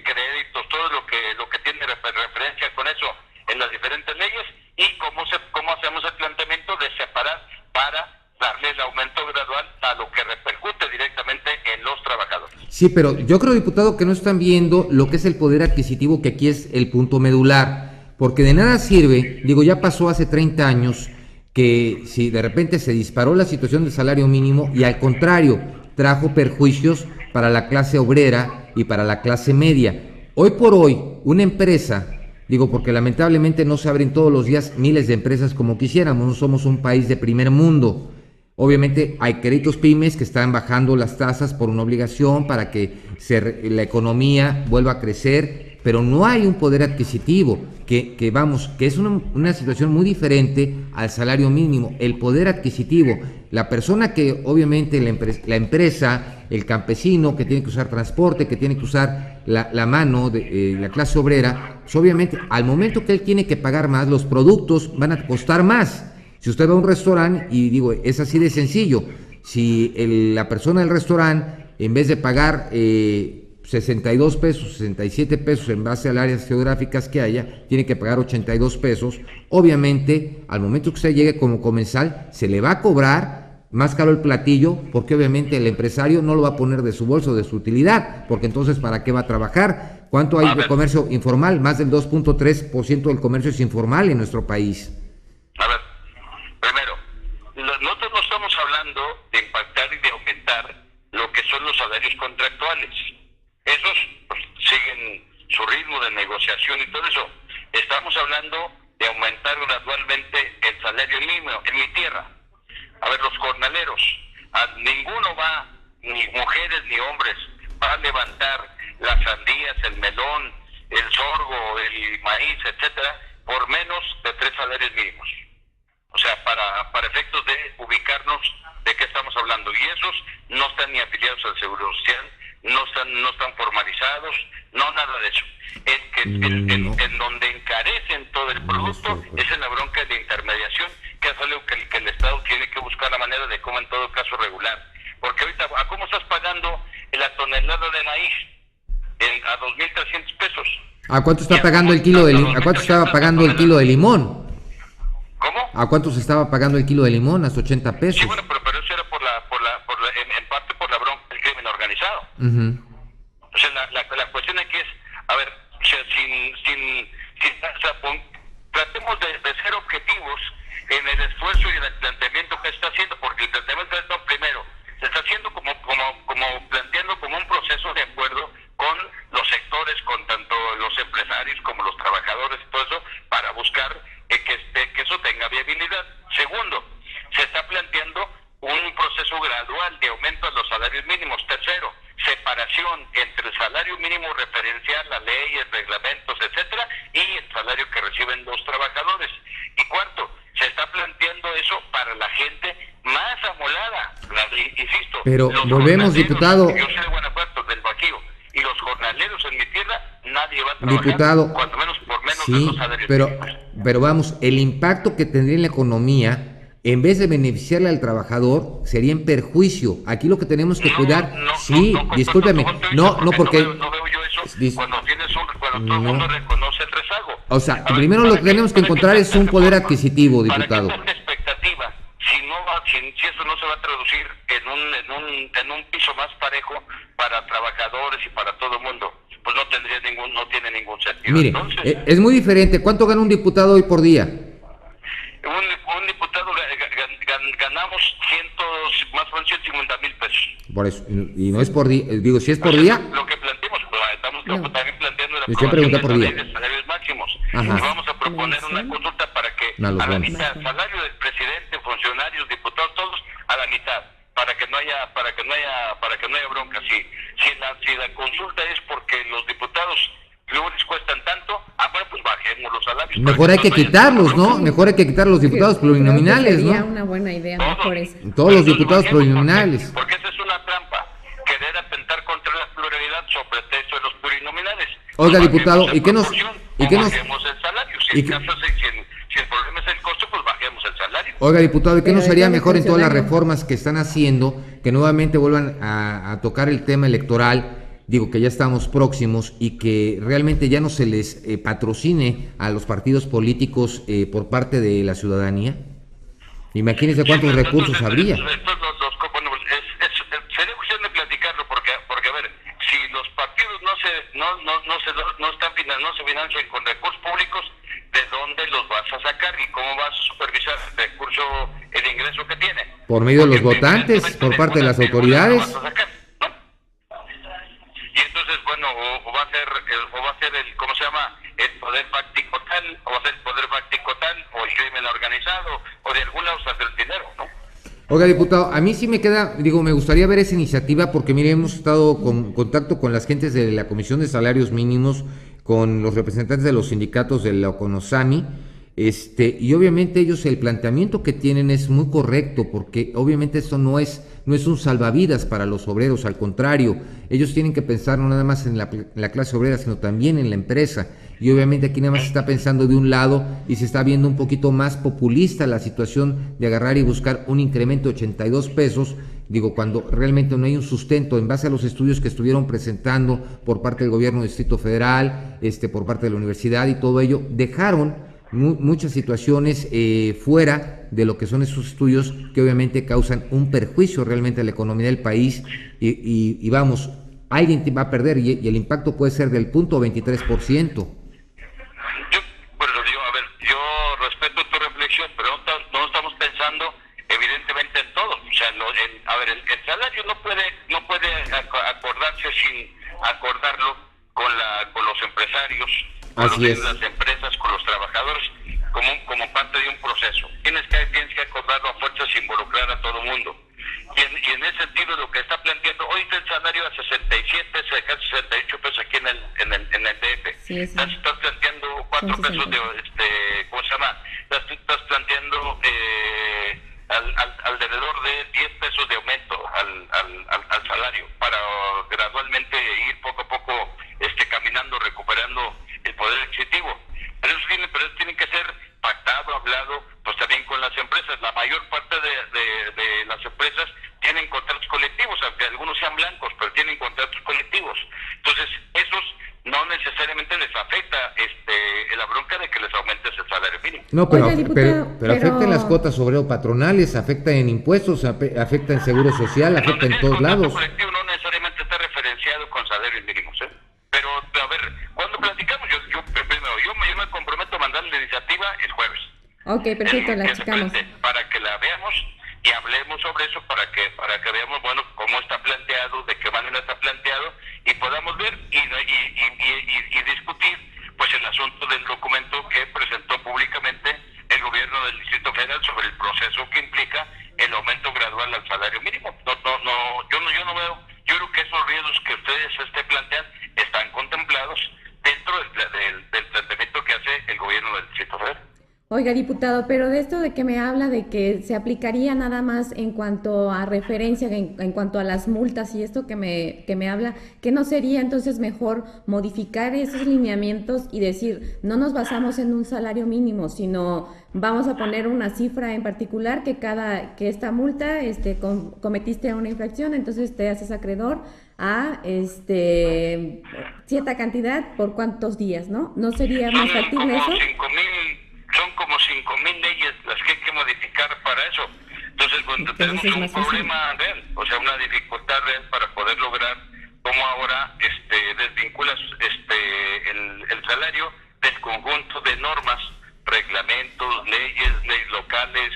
créditos, todo lo que tiene referencia con eso en las diferentes leyes, y cómo hacemos el planteamiento de separar para darle el aumento gradual a lo que repercute directamente en los trabajadores. Sí, pero yo creo, diputado, que no están viendo lo que es el poder adquisitivo, que aquí es el punto medular, porque de nada sirve, ya pasó hace 30 años, que si de repente se disparó la situación del salario mínimo y al contrario, trajo perjuicios para la clase obrera y para la clase media. Hoy por hoy, una empresa, porque lamentablemente no se abren todos los días miles de empresas como quisiéramos, no somos un país de primer mundo. Obviamente hay créditos pymes que están bajando las tasas por una obligación para que la economía vuelva a crecer, pero no hay un poder adquisitivo, que es una situación muy diferente al salario mínimo. El poder adquisitivo, la persona que obviamente la empresa, el campesino que tiene que usar transporte, que tiene que usar la mano de la clase obrera, pues obviamente al momento que él tiene que pagar más, los productos van a costar más. Si usted va a un restaurante, y es así de sencillo, si la persona del restaurante, en vez de pagar 62 pesos, 67 pesos en base a las áreas geográficas que haya, tiene que pagar 82 pesos, obviamente al momento que usted llegue como comensal, se le va a cobrar más caro el platillo, porque obviamente el empresario no lo va a poner de su bolso, de su utilidad, porque entonces ¿para qué va a trabajar? ¿Cuánto hay de comercio informal? Más del 2.3% del comercio es informal en nuestro país. A ver, primero, nosotros no estamos hablando de impactar y de aumentar lo que son los salarios contractuales. Esos siguen su ritmo de negociación y todo eso. Estamos hablando de aumentar gradualmente el salario mínimo en mi tierra. A ver, los jornaleros, ninguno va, ni mujeres ni hombres, va a levantar las sandías, el melón, el sorgo, el maíz, etcétera, por menos de 3 salarios mínimos. O sea, para efectos de ubicarnos de qué estamos hablando. Y esos no están ni afiliados al Seguro Social, no están formalizados, no nada de eso. En donde encarecen todo el producto es en la bronca de intermediación, que es algo que el Estado tiene que buscar la manera de cómo en todo caso regular. Porque ahorita, ¿a cómo estás pagando la tonelada de maíz? A 2.300 pesos. ¿A cuánto está pagando el kilo de limón? ¿A cuánto estaba pagando el kilo de limón? ¿Cómo? ¿A cuánto se estaba pagando el kilo de limón? Hasta 80 pesos. Sí, bueno, pero eso era en parte por la bronca del crimen organizado. O sea, la cuestión aquí es, a ver, tratemos de ser objetivos en el esfuerzo y en el planteamiento que se está haciendo, porque el planteamiento es, primero, se está haciendo como planteando como un proceso de acuerdo con los sectores, con tanto los empresarios como los trabajadores y todo eso, para buscar que eso tenga viabilidad. Segundo, se está planteando un proceso gradual de aumento de los salarios mínimos. Tercero, separación entre el salario mínimo referencial, las leyes, reglamentos, etcétera, y el salario que reciben los trabajadores. Y cuarto, se está planteando eso para la gente más amolada. Insisto, pero volvemos, diputado. Yo soy de Guanajuato, del Bajío, y los jornaleros en mi tierra, nadie va a trabajar, diputado, cuando menos por menos sí, de los salarios mínimos. Pero vamos, el impacto que tendría en la economía, en vez de beneficiarle al trabajador, sería en perjuicio. Aquí lo que tenemos que cuidar, discúlpeme, no, porque no veo yo eso, cuando todo el mundo reconoce el hago. O sea, primero lo que tenemos que encontrar es un poder adquisitivo, diputado. ¿Para qué tanta expectativa? Si eso no se va a traducir en un piso más parejo para trabajadores y para todo el mundo, pues no tiene ningún sentido. Mire, entonces, es muy diferente. ¿Cuánto gana un diputado hoy por día? Un diputado ganamos más o menos 150,000 pesos. Por eso, y no es por día, digo, si es por día. Lo que planteamos, estamos también planteando la aprobación de ley de salarios máximos. Ajá. Y vamos a proponer una consulta para que a la mitad, salario del presidente, funcionarios, diputados, todos a la mitad, para que no haya bronca. Si la consulta es porque los diputados luego les cuestan tanto, bueno, pues bajemos los salarios. Mejor hay que quitarlos, ¿no? Mejor hay que quitar los diputados plurinominales, ¿no? Sería una buena idea, mejor eso. Todos los diputados plurinominales. Porque esa es una trampa, querer atentar contra la pluralidad sobre pretexto de los plurinominales. Oiga, diputado, ¿y qué nos bajemos el salario? Si el problema es el costo, pues bajemos el salario. Oiga, diputado, ¿y qué nos haría mejor en todas las reformas que están haciendo, que nuevamente vuelvan a tocar el tema electoral? Digo que ya estamos próximos y que realmente ya no se les patrocine a los partidos políticos por parte de la ciudadanía. Imagínense cuántos recursos habría. Sería cuestión de platicarlo porque a ver, si los partidos no se financian con recursos públicos, ¿de dónde los vas a sacar y cómo vas a supervisar el ingreso que tiene? Por medio de los votantes, por parte de las autoridades. Y entonces, bueno, o va a ser el, ¿cómo se llama? El poder fáctico tal, o va a ser el poder fáctico tal, o el crimen organizado, o de algún lado saldrá el dinero, ¿no? Oiga, diputado, a mí sí me gustaría ver esa iniciativa porque, mire, hemos estado en contacto con las gentes de la Comisión de Salarios Mínimos, con los representantes de los sindicatos de la OCONOSAMI, y obviamente ellos, el planteamiento que tienen es muy correcto, porque obviamente esto no es un salvavidas para los obreros, al contrario, ellos tienen que pensar no nada más en la clase obrera, sino también en la empresa, y obviamente aquí nada más se está pensando de un lado y se está viendo un poquito más populista la situación de agarrar y buscar un incremento de 82 pesos, digo, cuando realmente no hay un sustento en base a los estudios que estuvieron presentando por parte del gobierno del Distrito Federal, por parte de la universidad y todo ello, dejaron muchas situaciones fuera de lo que son esos estudios que obviamente causan un perjuicio realmente a la economía del país y vamos, alguien va a perder y el impacto puede ser del 0.23%. Yo respeto tu reflexión, pero no estamos pensando evidentemente en todo. O sea, el salario no puede acordarse sin acordarlo con los empresarios, con las empresas, con los trabajadores, como parte de un proceso. Tienes que acordarlo a fuerza sin involucrar a todo el mundo. Y en ese sentido lo que está planteando, hoy está el salario a 67, casi 68 pesos aquí en el DF. Sí. Estás planteando 4 pesos ¿cómo se llama? Estás planteando alrededor de 10 pesos de aumento al salario para gradualmente ir poco a poco caminando, recuperando el poder adquisitivo. Pero eso tiene que ser pactado, hablado, pues también con las empresas. La mayor parte de las empresas tienen contratos colectivos, aunque algunos sean blancos, pero tienen contratos colectivos. Entonces, esos no necesariamente les afecta la bronca de que les aumentes el salario mínimo. No, pero afecta en las cuotas obrero-patronales, afecta en impuestos, afecta en seguro social, afecta en todos lados. El colectivo no necesariamente está referenciado con salarios mínimos, ¿eh? Pero, a ver, cuando platicamos, yo me comprometo a mandar la iniciativa el jueves. Ok, perfecto, la checamos. Para que la veamos y hablemos sobre eso, para que veamos, bueno, cómo está planteado, de qué manera está planteado, y podamos ver y discutir, pues, el asunto del documento que presentó públicamente el gobierno del Distrito Federal sobre el proceso que implica el aumento gradual al salario mínimo. Yo no veo, yo creo que esos riesgos que ustedes plantean están contemplados dentro del planteamiento que hace el gobierno del Distrito Federal. Oiga, diputado, pero de esto de que me habla de que se aplicaría nada más en cuanto a referencia, en cuanto a las multas y esto que me habla, ¿que no sería entonces mejor modificar esos lineamientos y decir, no nos basamos en un salario mínimo, sino vamos a poner una cifra en particular que esta multa cometiste una infracción, entonces te haces acreedor a cierta cantidad por cuántos días, ¿no? ¿No sería más factible eso? Son como 5,000 leyes las que hay que modificar para eso. Entonces, cuando tenemos un problema real, o sea, una dificultad real para poder lograr cómo ahora desvinculas el salario del conjunto de normas, reglamentos, leyes locales,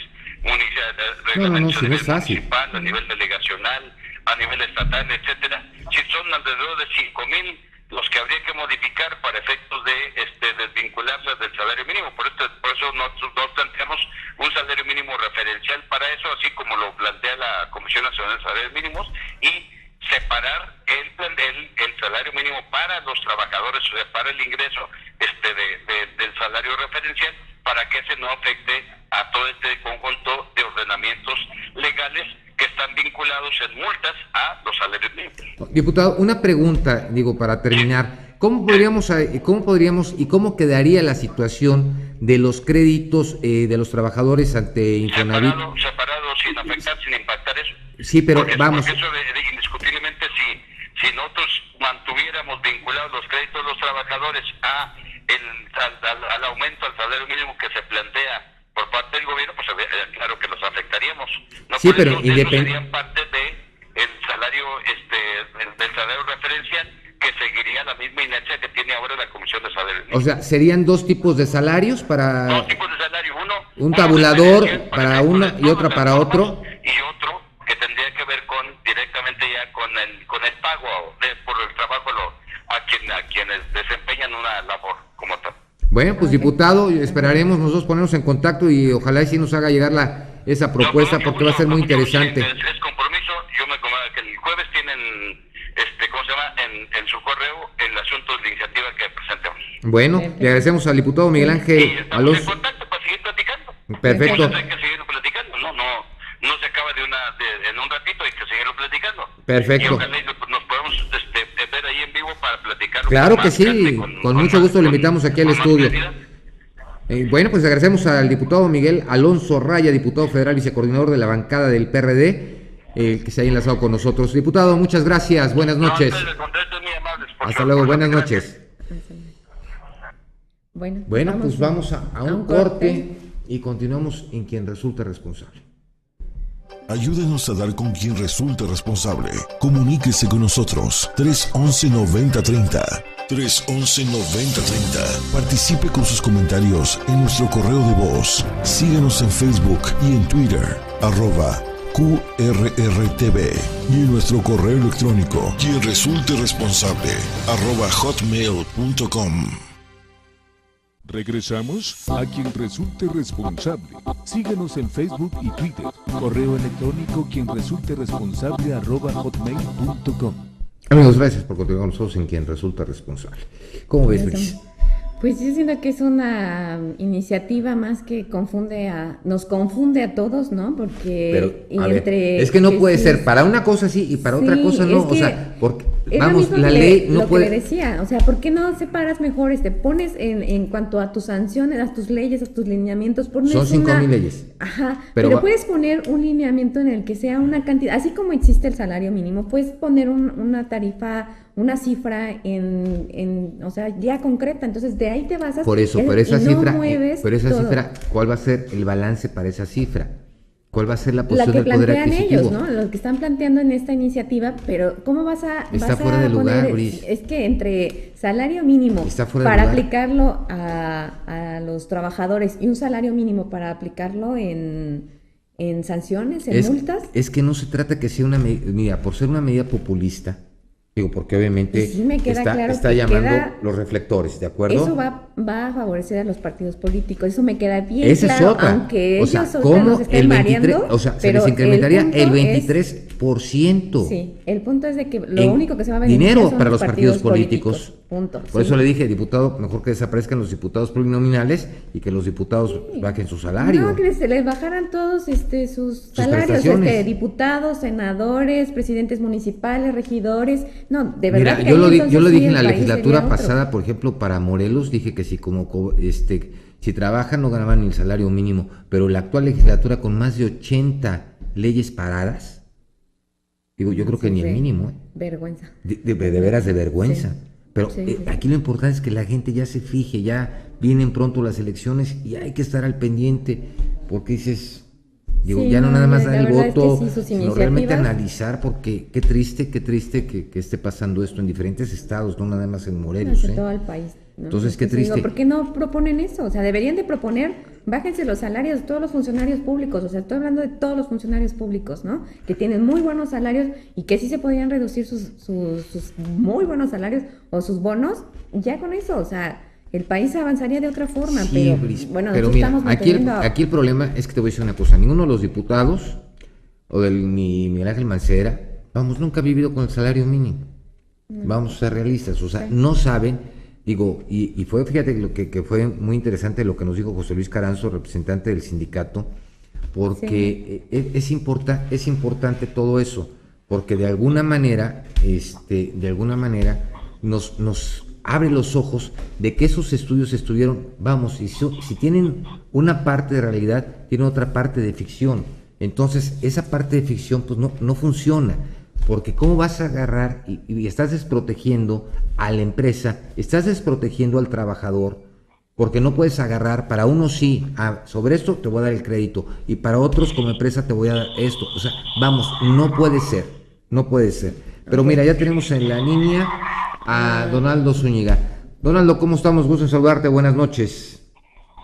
reglamentos a nivel municipal, a nivel delegacional, a nivel estatal, etcétera. Si son alrededor de 5,000 los que habría que modificar para efectos de desvincularlas del salario mínimo. Por eso nosotros planteamos un salario mínimo referencial para eso, así como lo plantea la Comisión Nacional de Salarios Mínimos, y separar el salario mínimo para los trabajadores, o sea, para el ingreso del salario referencial, para que ese no afecte a todo este conjunto de ordenamientos legales que están vinculados en multas a los salarios mínimos. Diputado, una pregunta, para terminar. ¿Cómo podríamos y cómo quedaría la situación de los créditos de los trabajadores ante Infonavit? Separado, sin afectar, sin impactar eso. Sí, pero vamos. Porque eso indiscutiblemente, si nosotros mantuviéramos vinculados los créditos de los trabajadores al aumento al salario mínimo que se plantea por parte del gobierno, pues claro que los afectaríamos. No, sí, pero serían parte del salario, del salario referencial, que seguiría la misma inercia que tiene ahora la Comisión de Salarios. O sea, serían dos tipos de salarios para... Dos tipos de salario, un tabulador para una y otra para otro. Y otro que tendría que ver directamente ya con el pago por el trabajo a quienes desempeñan una labor como tal. Bueno, pues diputado, esperaremos nosotros ponernos en contacto y ojalá sí nos haga llegar esa propuesta, porque va a ser muy interesante. Es compromiso. Yo me comento que el jueves tienen, en su correo el asunto de la iniciativa que presentamos. Bueno, le agradecemos al diputado Miguel Ángel Alonso. En contacto para seguir platicando. Perfecto. Entonces hay que seguir platicando, no se acaba en un ratito, hay que seguirlo platicando. Perfecto. Y ojalá nos podemos ver ahí en vivo para platicar. Claro que sí, con mucho gusto lo invitamos aquí al estudio. Bueno, pues agradecemos al diputado Miguel Alonso Raya, diputado federal, vicecoordinador de la bancada del PRD, que se haya enlazado con nosotros. Diputado, muchas gracias, buenas noches. Hasta luego, buenas noches. Bueno, pues vamos a un corte y continuamos en Quien Resulta Responsable. Ayúdenos a dar con quien resulte responsable. Comuníquese con nosotros. 311-9030. 311-9030. Participe con sus comentarios en nuestro correo de voz. Síguenos en Facebook y en Twitter. @QRRTV. Y en nuestro correo electrónico. Quien resulte responsable. @hotmail.com. Regresamos a Quien Resulte Responsable. Síguenos en Facebook y Twitter. Correo electrónico @hotmail.com. Amigos, gracias por continuar con nosotros en Quien Resulta Responsable. ¿Cómo ves, Luis? Pues yo siento que es una iniciativa más que nos confunde a todos, ¿no? Porque es que no puede ser para una cosa sí y para otra cosa no, o sea, porque vamos, la ley no puede. Lo que le decía, o sea, ¿por qué no separas mejor? Pones en cuanto a tus sanciones, a tus leyes, a tus lineamientos, pones son 5,000 leyes. Ajá, pero puedes poner un lineamiento en el que sea una cantidad, así como existe el salario mínimo, puedes poner una tarifa, una cifra o sea, ya concreta, entonces de ahí te basas. Por eso, pero esa cifra, ¿cuál va a ser el balance para esa cifra? ¿Cuál va a ser la posición del poder adquisitivo? Ellos, ¿no? Lo que están planteando en esta iniciativa, pero ¿cómo vas a fuera de lugar, Luis. Es que entre salario mínimo para aplicarlo a los trabajadores y un salario mínimo para aplicarlo en sanciones, en multas. Es que no se trata que sea por ser una medida populista. Digo, porque obviamente sí me queda claro está llamando los reflectores, ¿de acuerdo? Eso va a favorecer a los partidos políticos, eso me queda bien Esa claro, es otra. Aunque ellos ¿cómo estén mareando, o sea, se les incrementaría el 23%. Sí, el punto es de que lo único que se va a beneficiar dinero son para los partidos políticos. Punto. Por eso le dije, diputado, mejor que desaparezcan los diputados plurinominales y que los diputados bajen su salario. No, que se les bajaran todos sus salarios, diputados, senadores, presidentes municipales, regidores. No, de verdad. Mira, yo lo dije en la legislatura pasada, por ejemplo, para Morelos, dije que si si trabajan no ganaban ni el salario mínimo, pero la actual legislatura con más de 80 leyes paradas, digo, yo creo que ni el mínimo. Vergüenza. De veras de vergüenza. Sí. Pero aquí lo importante es que la gente ya se fije, ya vienen pronto las elecciones y hay que estar al pendiente, porque dices, ya no nada más dar el voto, sino realmente analizar, porque qué triste que esté pasando esto en diferentes estados, no nada más en Morelos. En todo el país. ¿No? Entonces, qué triste. Digo, ¿por qué no proponen eso? O sea, deberían de proponer, bájense los salarios de todos los funcionarios públicos, o sea, estoy hablando de todos los funcionarios públicos, ¿no? Que tienen muy buenos salarios y que sí se podrían reducir sus muy buenos salarios o sus bonos, ya con eso, o sea, el país avanzaría de otra forma, sí, pero mira, estamos aquí el problema es que te voy a decir una cosa, ninguno de los diputados, ni Miguel Ángel Mancera, nunca ha vivido con el salario mínimo, vamos a ser realistas, o sea, no saben. Digo, y fue, fíjate lo que fue muy interesante lo que nos dijo José Luis Caranzo, representante del sindicato, porque es importante todo eso, porque de alguna manera nos abre los ojos de que esos estudios estuvieron, si tienen una parte de realidad, tienen otra parte de ficción. Entonces, esa parte de ficción pues no funciona. Porque cómo vas a agarrar y estás desprotegiendo a la empresa, estás desprotegiendo al trabajador, porque no puedes agarrar, para unos sí, sobre esto te voy a dar el crédito, y para otros como empresa te voy a dar esto. O sea, no puede ser. Pero mira, ya tenemos en la línea a Donaldo Zúñiga. Donaldo, ¿cómo estamos? Gusto en saludarte, buenas noches.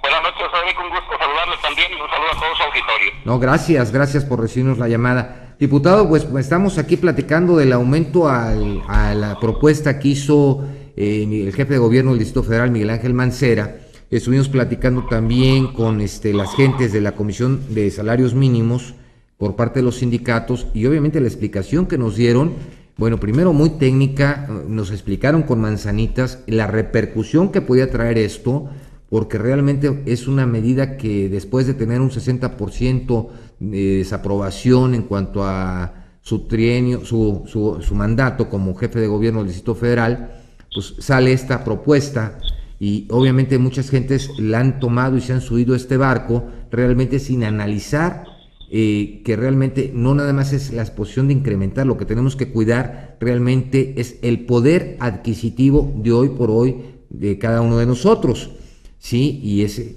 Buenas noches, Federico, un gusto saludarles también y un saludo a todo su auditorio. No, gracias por recibirnos la llamada. Diputado, pues estamos aquí platicando del aumento a la propuesta que hizo el jefe de gobierno del Distrito Federal, Miguel Ángel Mancera. Estuvimos platicando también con las gentes de la Comisión de Salarios Mínimos por parte de los sindicatos y obviamente la explicación que nos dieron, bueno, primero muy técnica, nos explicaron con manzanitas la repercusión que podía traer esto, porque realmente es una medida que después de tener un 60% de desaprobación en cuanto a su trienio, su mandato como jefe de gobierno del Distrito Federal, pues sale esta propuesta y obviamente muchas gentes la han tomado y se han subido a este barco realmente sin analizar que realmente no nada más es la exposición de incrementar, lo que tenemos que cuidar realmente es el poder adquisitivo de hoy por hoy de cada uno de nosotros. Sí,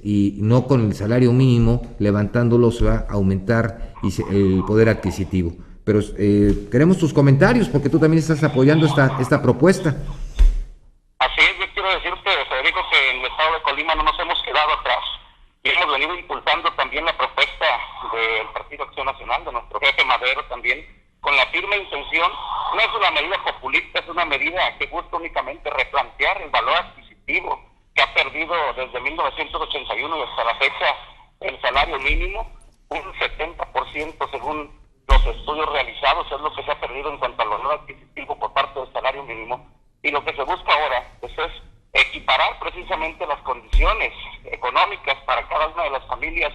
y no con el salario mínimo levantándolo se va a aumentar el poder adquisitivo. Pero queremos tus comentarios porque tú también estás apoyando esta propuesta. Así es, yo quiero decirte, Federico, que en el estado de Colima no nos hemos quedado atrás y hemos venido impulsando también la propuesta del Partido Acción Nacional, de nuestro jefe Madero también, con la firme intención, no es una medida populista, es una medida que busca únicamente replantear el valor adquisitivo que ha perdido desde 1981 y hasta la fecha el salario mínimo, un 70% según los estudios realizados es lo que se ha perdido en cuanto al valor adquisitivo por parte del salario mínimo, y lo que se busca ahora pues es equiparar precisamente las condiciones económicas para cada una de las familias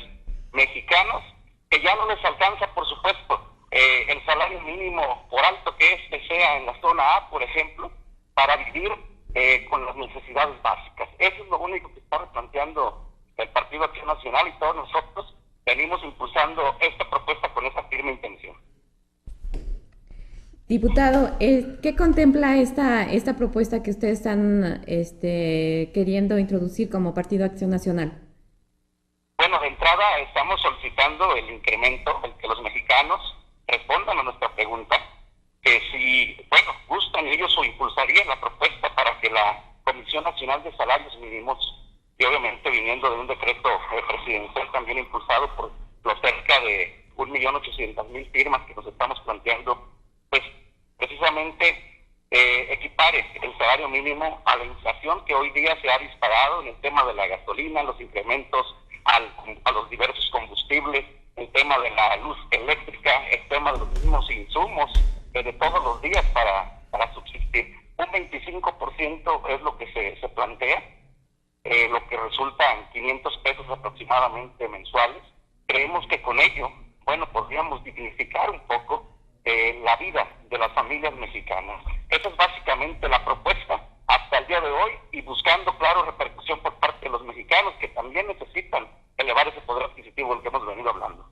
mexicanas, que ya no les alcanza, por supuesto, el salario mínimo, por alto que sea en la zona A, por ejemplo, para vivir con las necesidades básicas. Eso es lo único que está replanteando el Partido Acción Nacional y todos nosotros venimos impulsando esta propuesta con esta firme intención. Diputado, ¿qué contempla esta propuesta que ustedes están queriendo introducir como Partido Acción Nacional? Bueno, de entrada estamos solicitando el incremento, el que los mexicanos respondan a nuestra pregunta, que si, gustan ellos o impulsarían la propuesta para que la Comisión Nacional de Salarios Mínimos, y obviamente viniendo de un decreto presidencial también impulsado por los cerca de 1.800.000 firmas que nos estamos planteando, pues precisamente equipare el salario mínimo a la inflación que hoy día se ha disparado en el tema de la gasolina, los incrementos a los diversos combustibles, el tema de la luz eléctrica, el tema de los mismos insumos de todos los días para subsistir. un 25% es lo que se plantea, lo que resulta en 500 pesos aproximadamente mensuales. Creemos que con ello, bueno, podríamos dignificar un poco la vida de las familias mexicanas. Esa es básicamente la propuesta hasta el día de hoy, y buscando, claro, repercusión por parte de los mexicanos, que también necesitan elevar ese poder adquisitivo del que hemos venido hablando.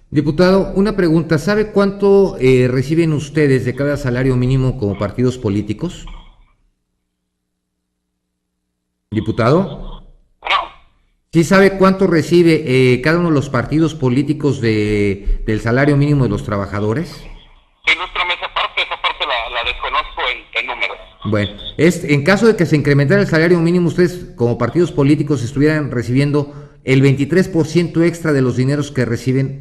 Diputado, una pregunta, ¿sabe cuánto reciben ustedes de cada salario mínimo como partidos políticos? Diputado. No. ¿Sí sabe cuánto recibe cada uno de los partidos políticos del salario mínimo de los trabajadores? Ilústrame esa parte la desconozco en números. Bueno, en caso de que se incrementara el salario mínimo, ustedes como partidos políticos estuvieran recibiendo el 23% extra de los dineros que reciben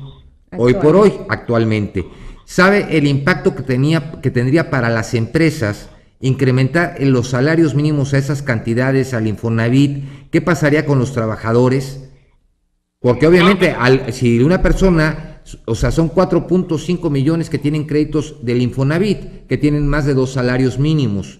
hoy por hoy, actualmente. ¿Sabe el impacto que tendría para las empresas incrementar en los salarios mínimos a esas cantidades, al Infonavit? ¿Qué pasaría con los trabajadores? Porque obviamente si una persona, o sea, son 4.5 millones que tienen créditos del Infonavit, que tienen más de 2 salarios mínimos.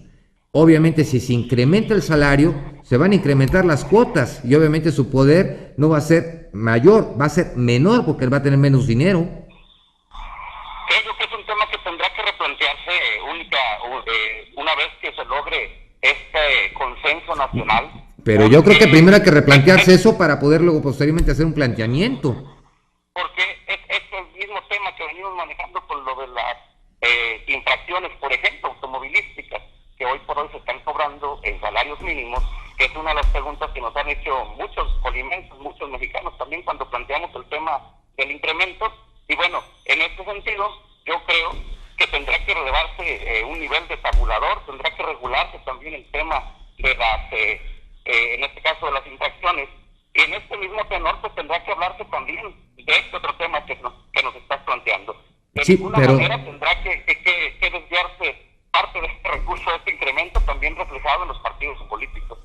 Obviamente si se incrementa el salario, se van a incrementar las cuotas y obviamente su poder no va a ser mayor, va a ser menor porque él va a tener menos dinero. Creo que es un tema que tendrá que replantearse una vez que se logre este consenso nacional. Pero yo creo que primero hay que replantearse eso para poder luego posteriormente hacer un planteamiento. Porque es el mismo tema que venimos manejando con lo de las infracciones, por ejemplo, automovilísticas, que hoy por hoy se están cobrando en salarios mínimos, que es una de las preguntas que nos han hecho muchos colimenses, muchos mexicanos también cuando planteamos el tema del incremento. Y bueno, en este sentido, yo creo que tendrá que relevarse un nivel de tabulador, tendrá que regularse también el tema de las, en este caso de las infracciones, y en este mismo tenor pues tendrá que hablarse también de este otro tema que nos estás planteando. De ninguna manera tendrá que desviarse parte de este recurso, de este incremento, también reflejado en los partidos políticos.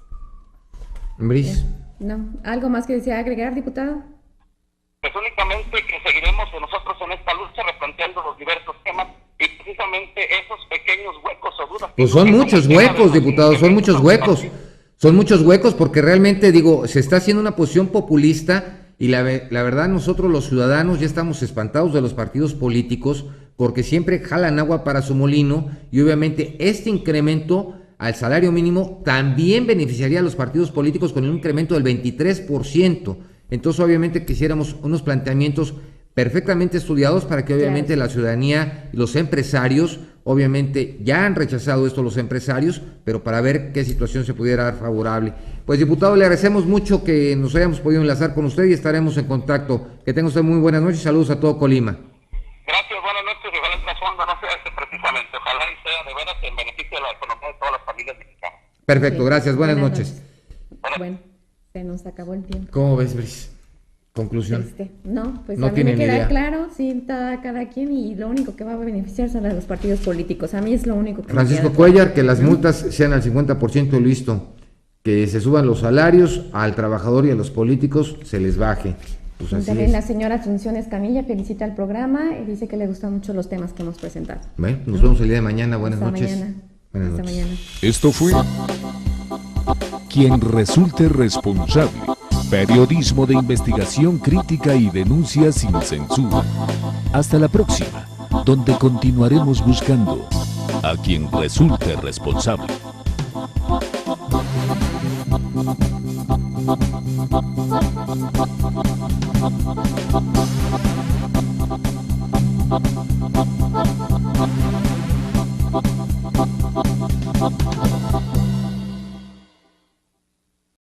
Brice. No, ¿algo más que desea agregar, diputado? Pues únicamente que seguiremos nosotros en esta lucha replanteando los diversos temas y precisamente esos pequeños huecos o dudas. Pues son muchos huecos, diputado, son muchos huecos. Son muchos huecos porque realmente, digo, se está haciendo una posición populista y la verdad nosotros los ciudadanos ya estamos espantados de los partidos políticos porque siempre jalan agua para su molino y obviamente este incremento al salario mínimo también beneficiaría a los partidos políticos con un incremento del 23%. Entonces obviamente quisiéramos unos planteamientos perfectamente estudiados para que obviamente la ciudadanía y los empresarios, obviamente ya han rechazado esto los empresarios, pero para ver qué situación se pudiera dar favorable. Pues diputado, le agradecemos mucho que nos hayamos podido enlazar con usted y estaremos en contacto. Que tenga usted muy buenas noches y saludos a todo Colima. Gracias, buenas noches, y ojalá el trasfondo no sea este precisamente, ojalá y sea de veras en beneficio de la economía de todas las familias mexicanas. Perfecto, gracias, buenas noches. Bueno, se nos acabó el tiempo. ¿Cómo ves, Brice? Conclusión. No, pues no a mí me queda idea. Claro, sí, está cada quien y lo único que va a beneficiar son a los partidos políticos. A mí es lo único que Francisco me queda Cuellar, claro. que las multas sean al 50% listo, que se suban los salarios, al trabajador y a los políticos se les baje. Pues así También es. la señora Asunción Escamilla felicita el programa y dice que le gustan mucho los temas que hemos presentado. Bueno, nos vemos el día de mañana, buenas Hasta noches. Mañana. Buenas Hasta noches. mañana. Esto fue Quien resulte responsable. Periodismo de investigación crítica y denuncia sin censura. Hasta la próxima, donde continuaremos buscando a quien resulte responsable.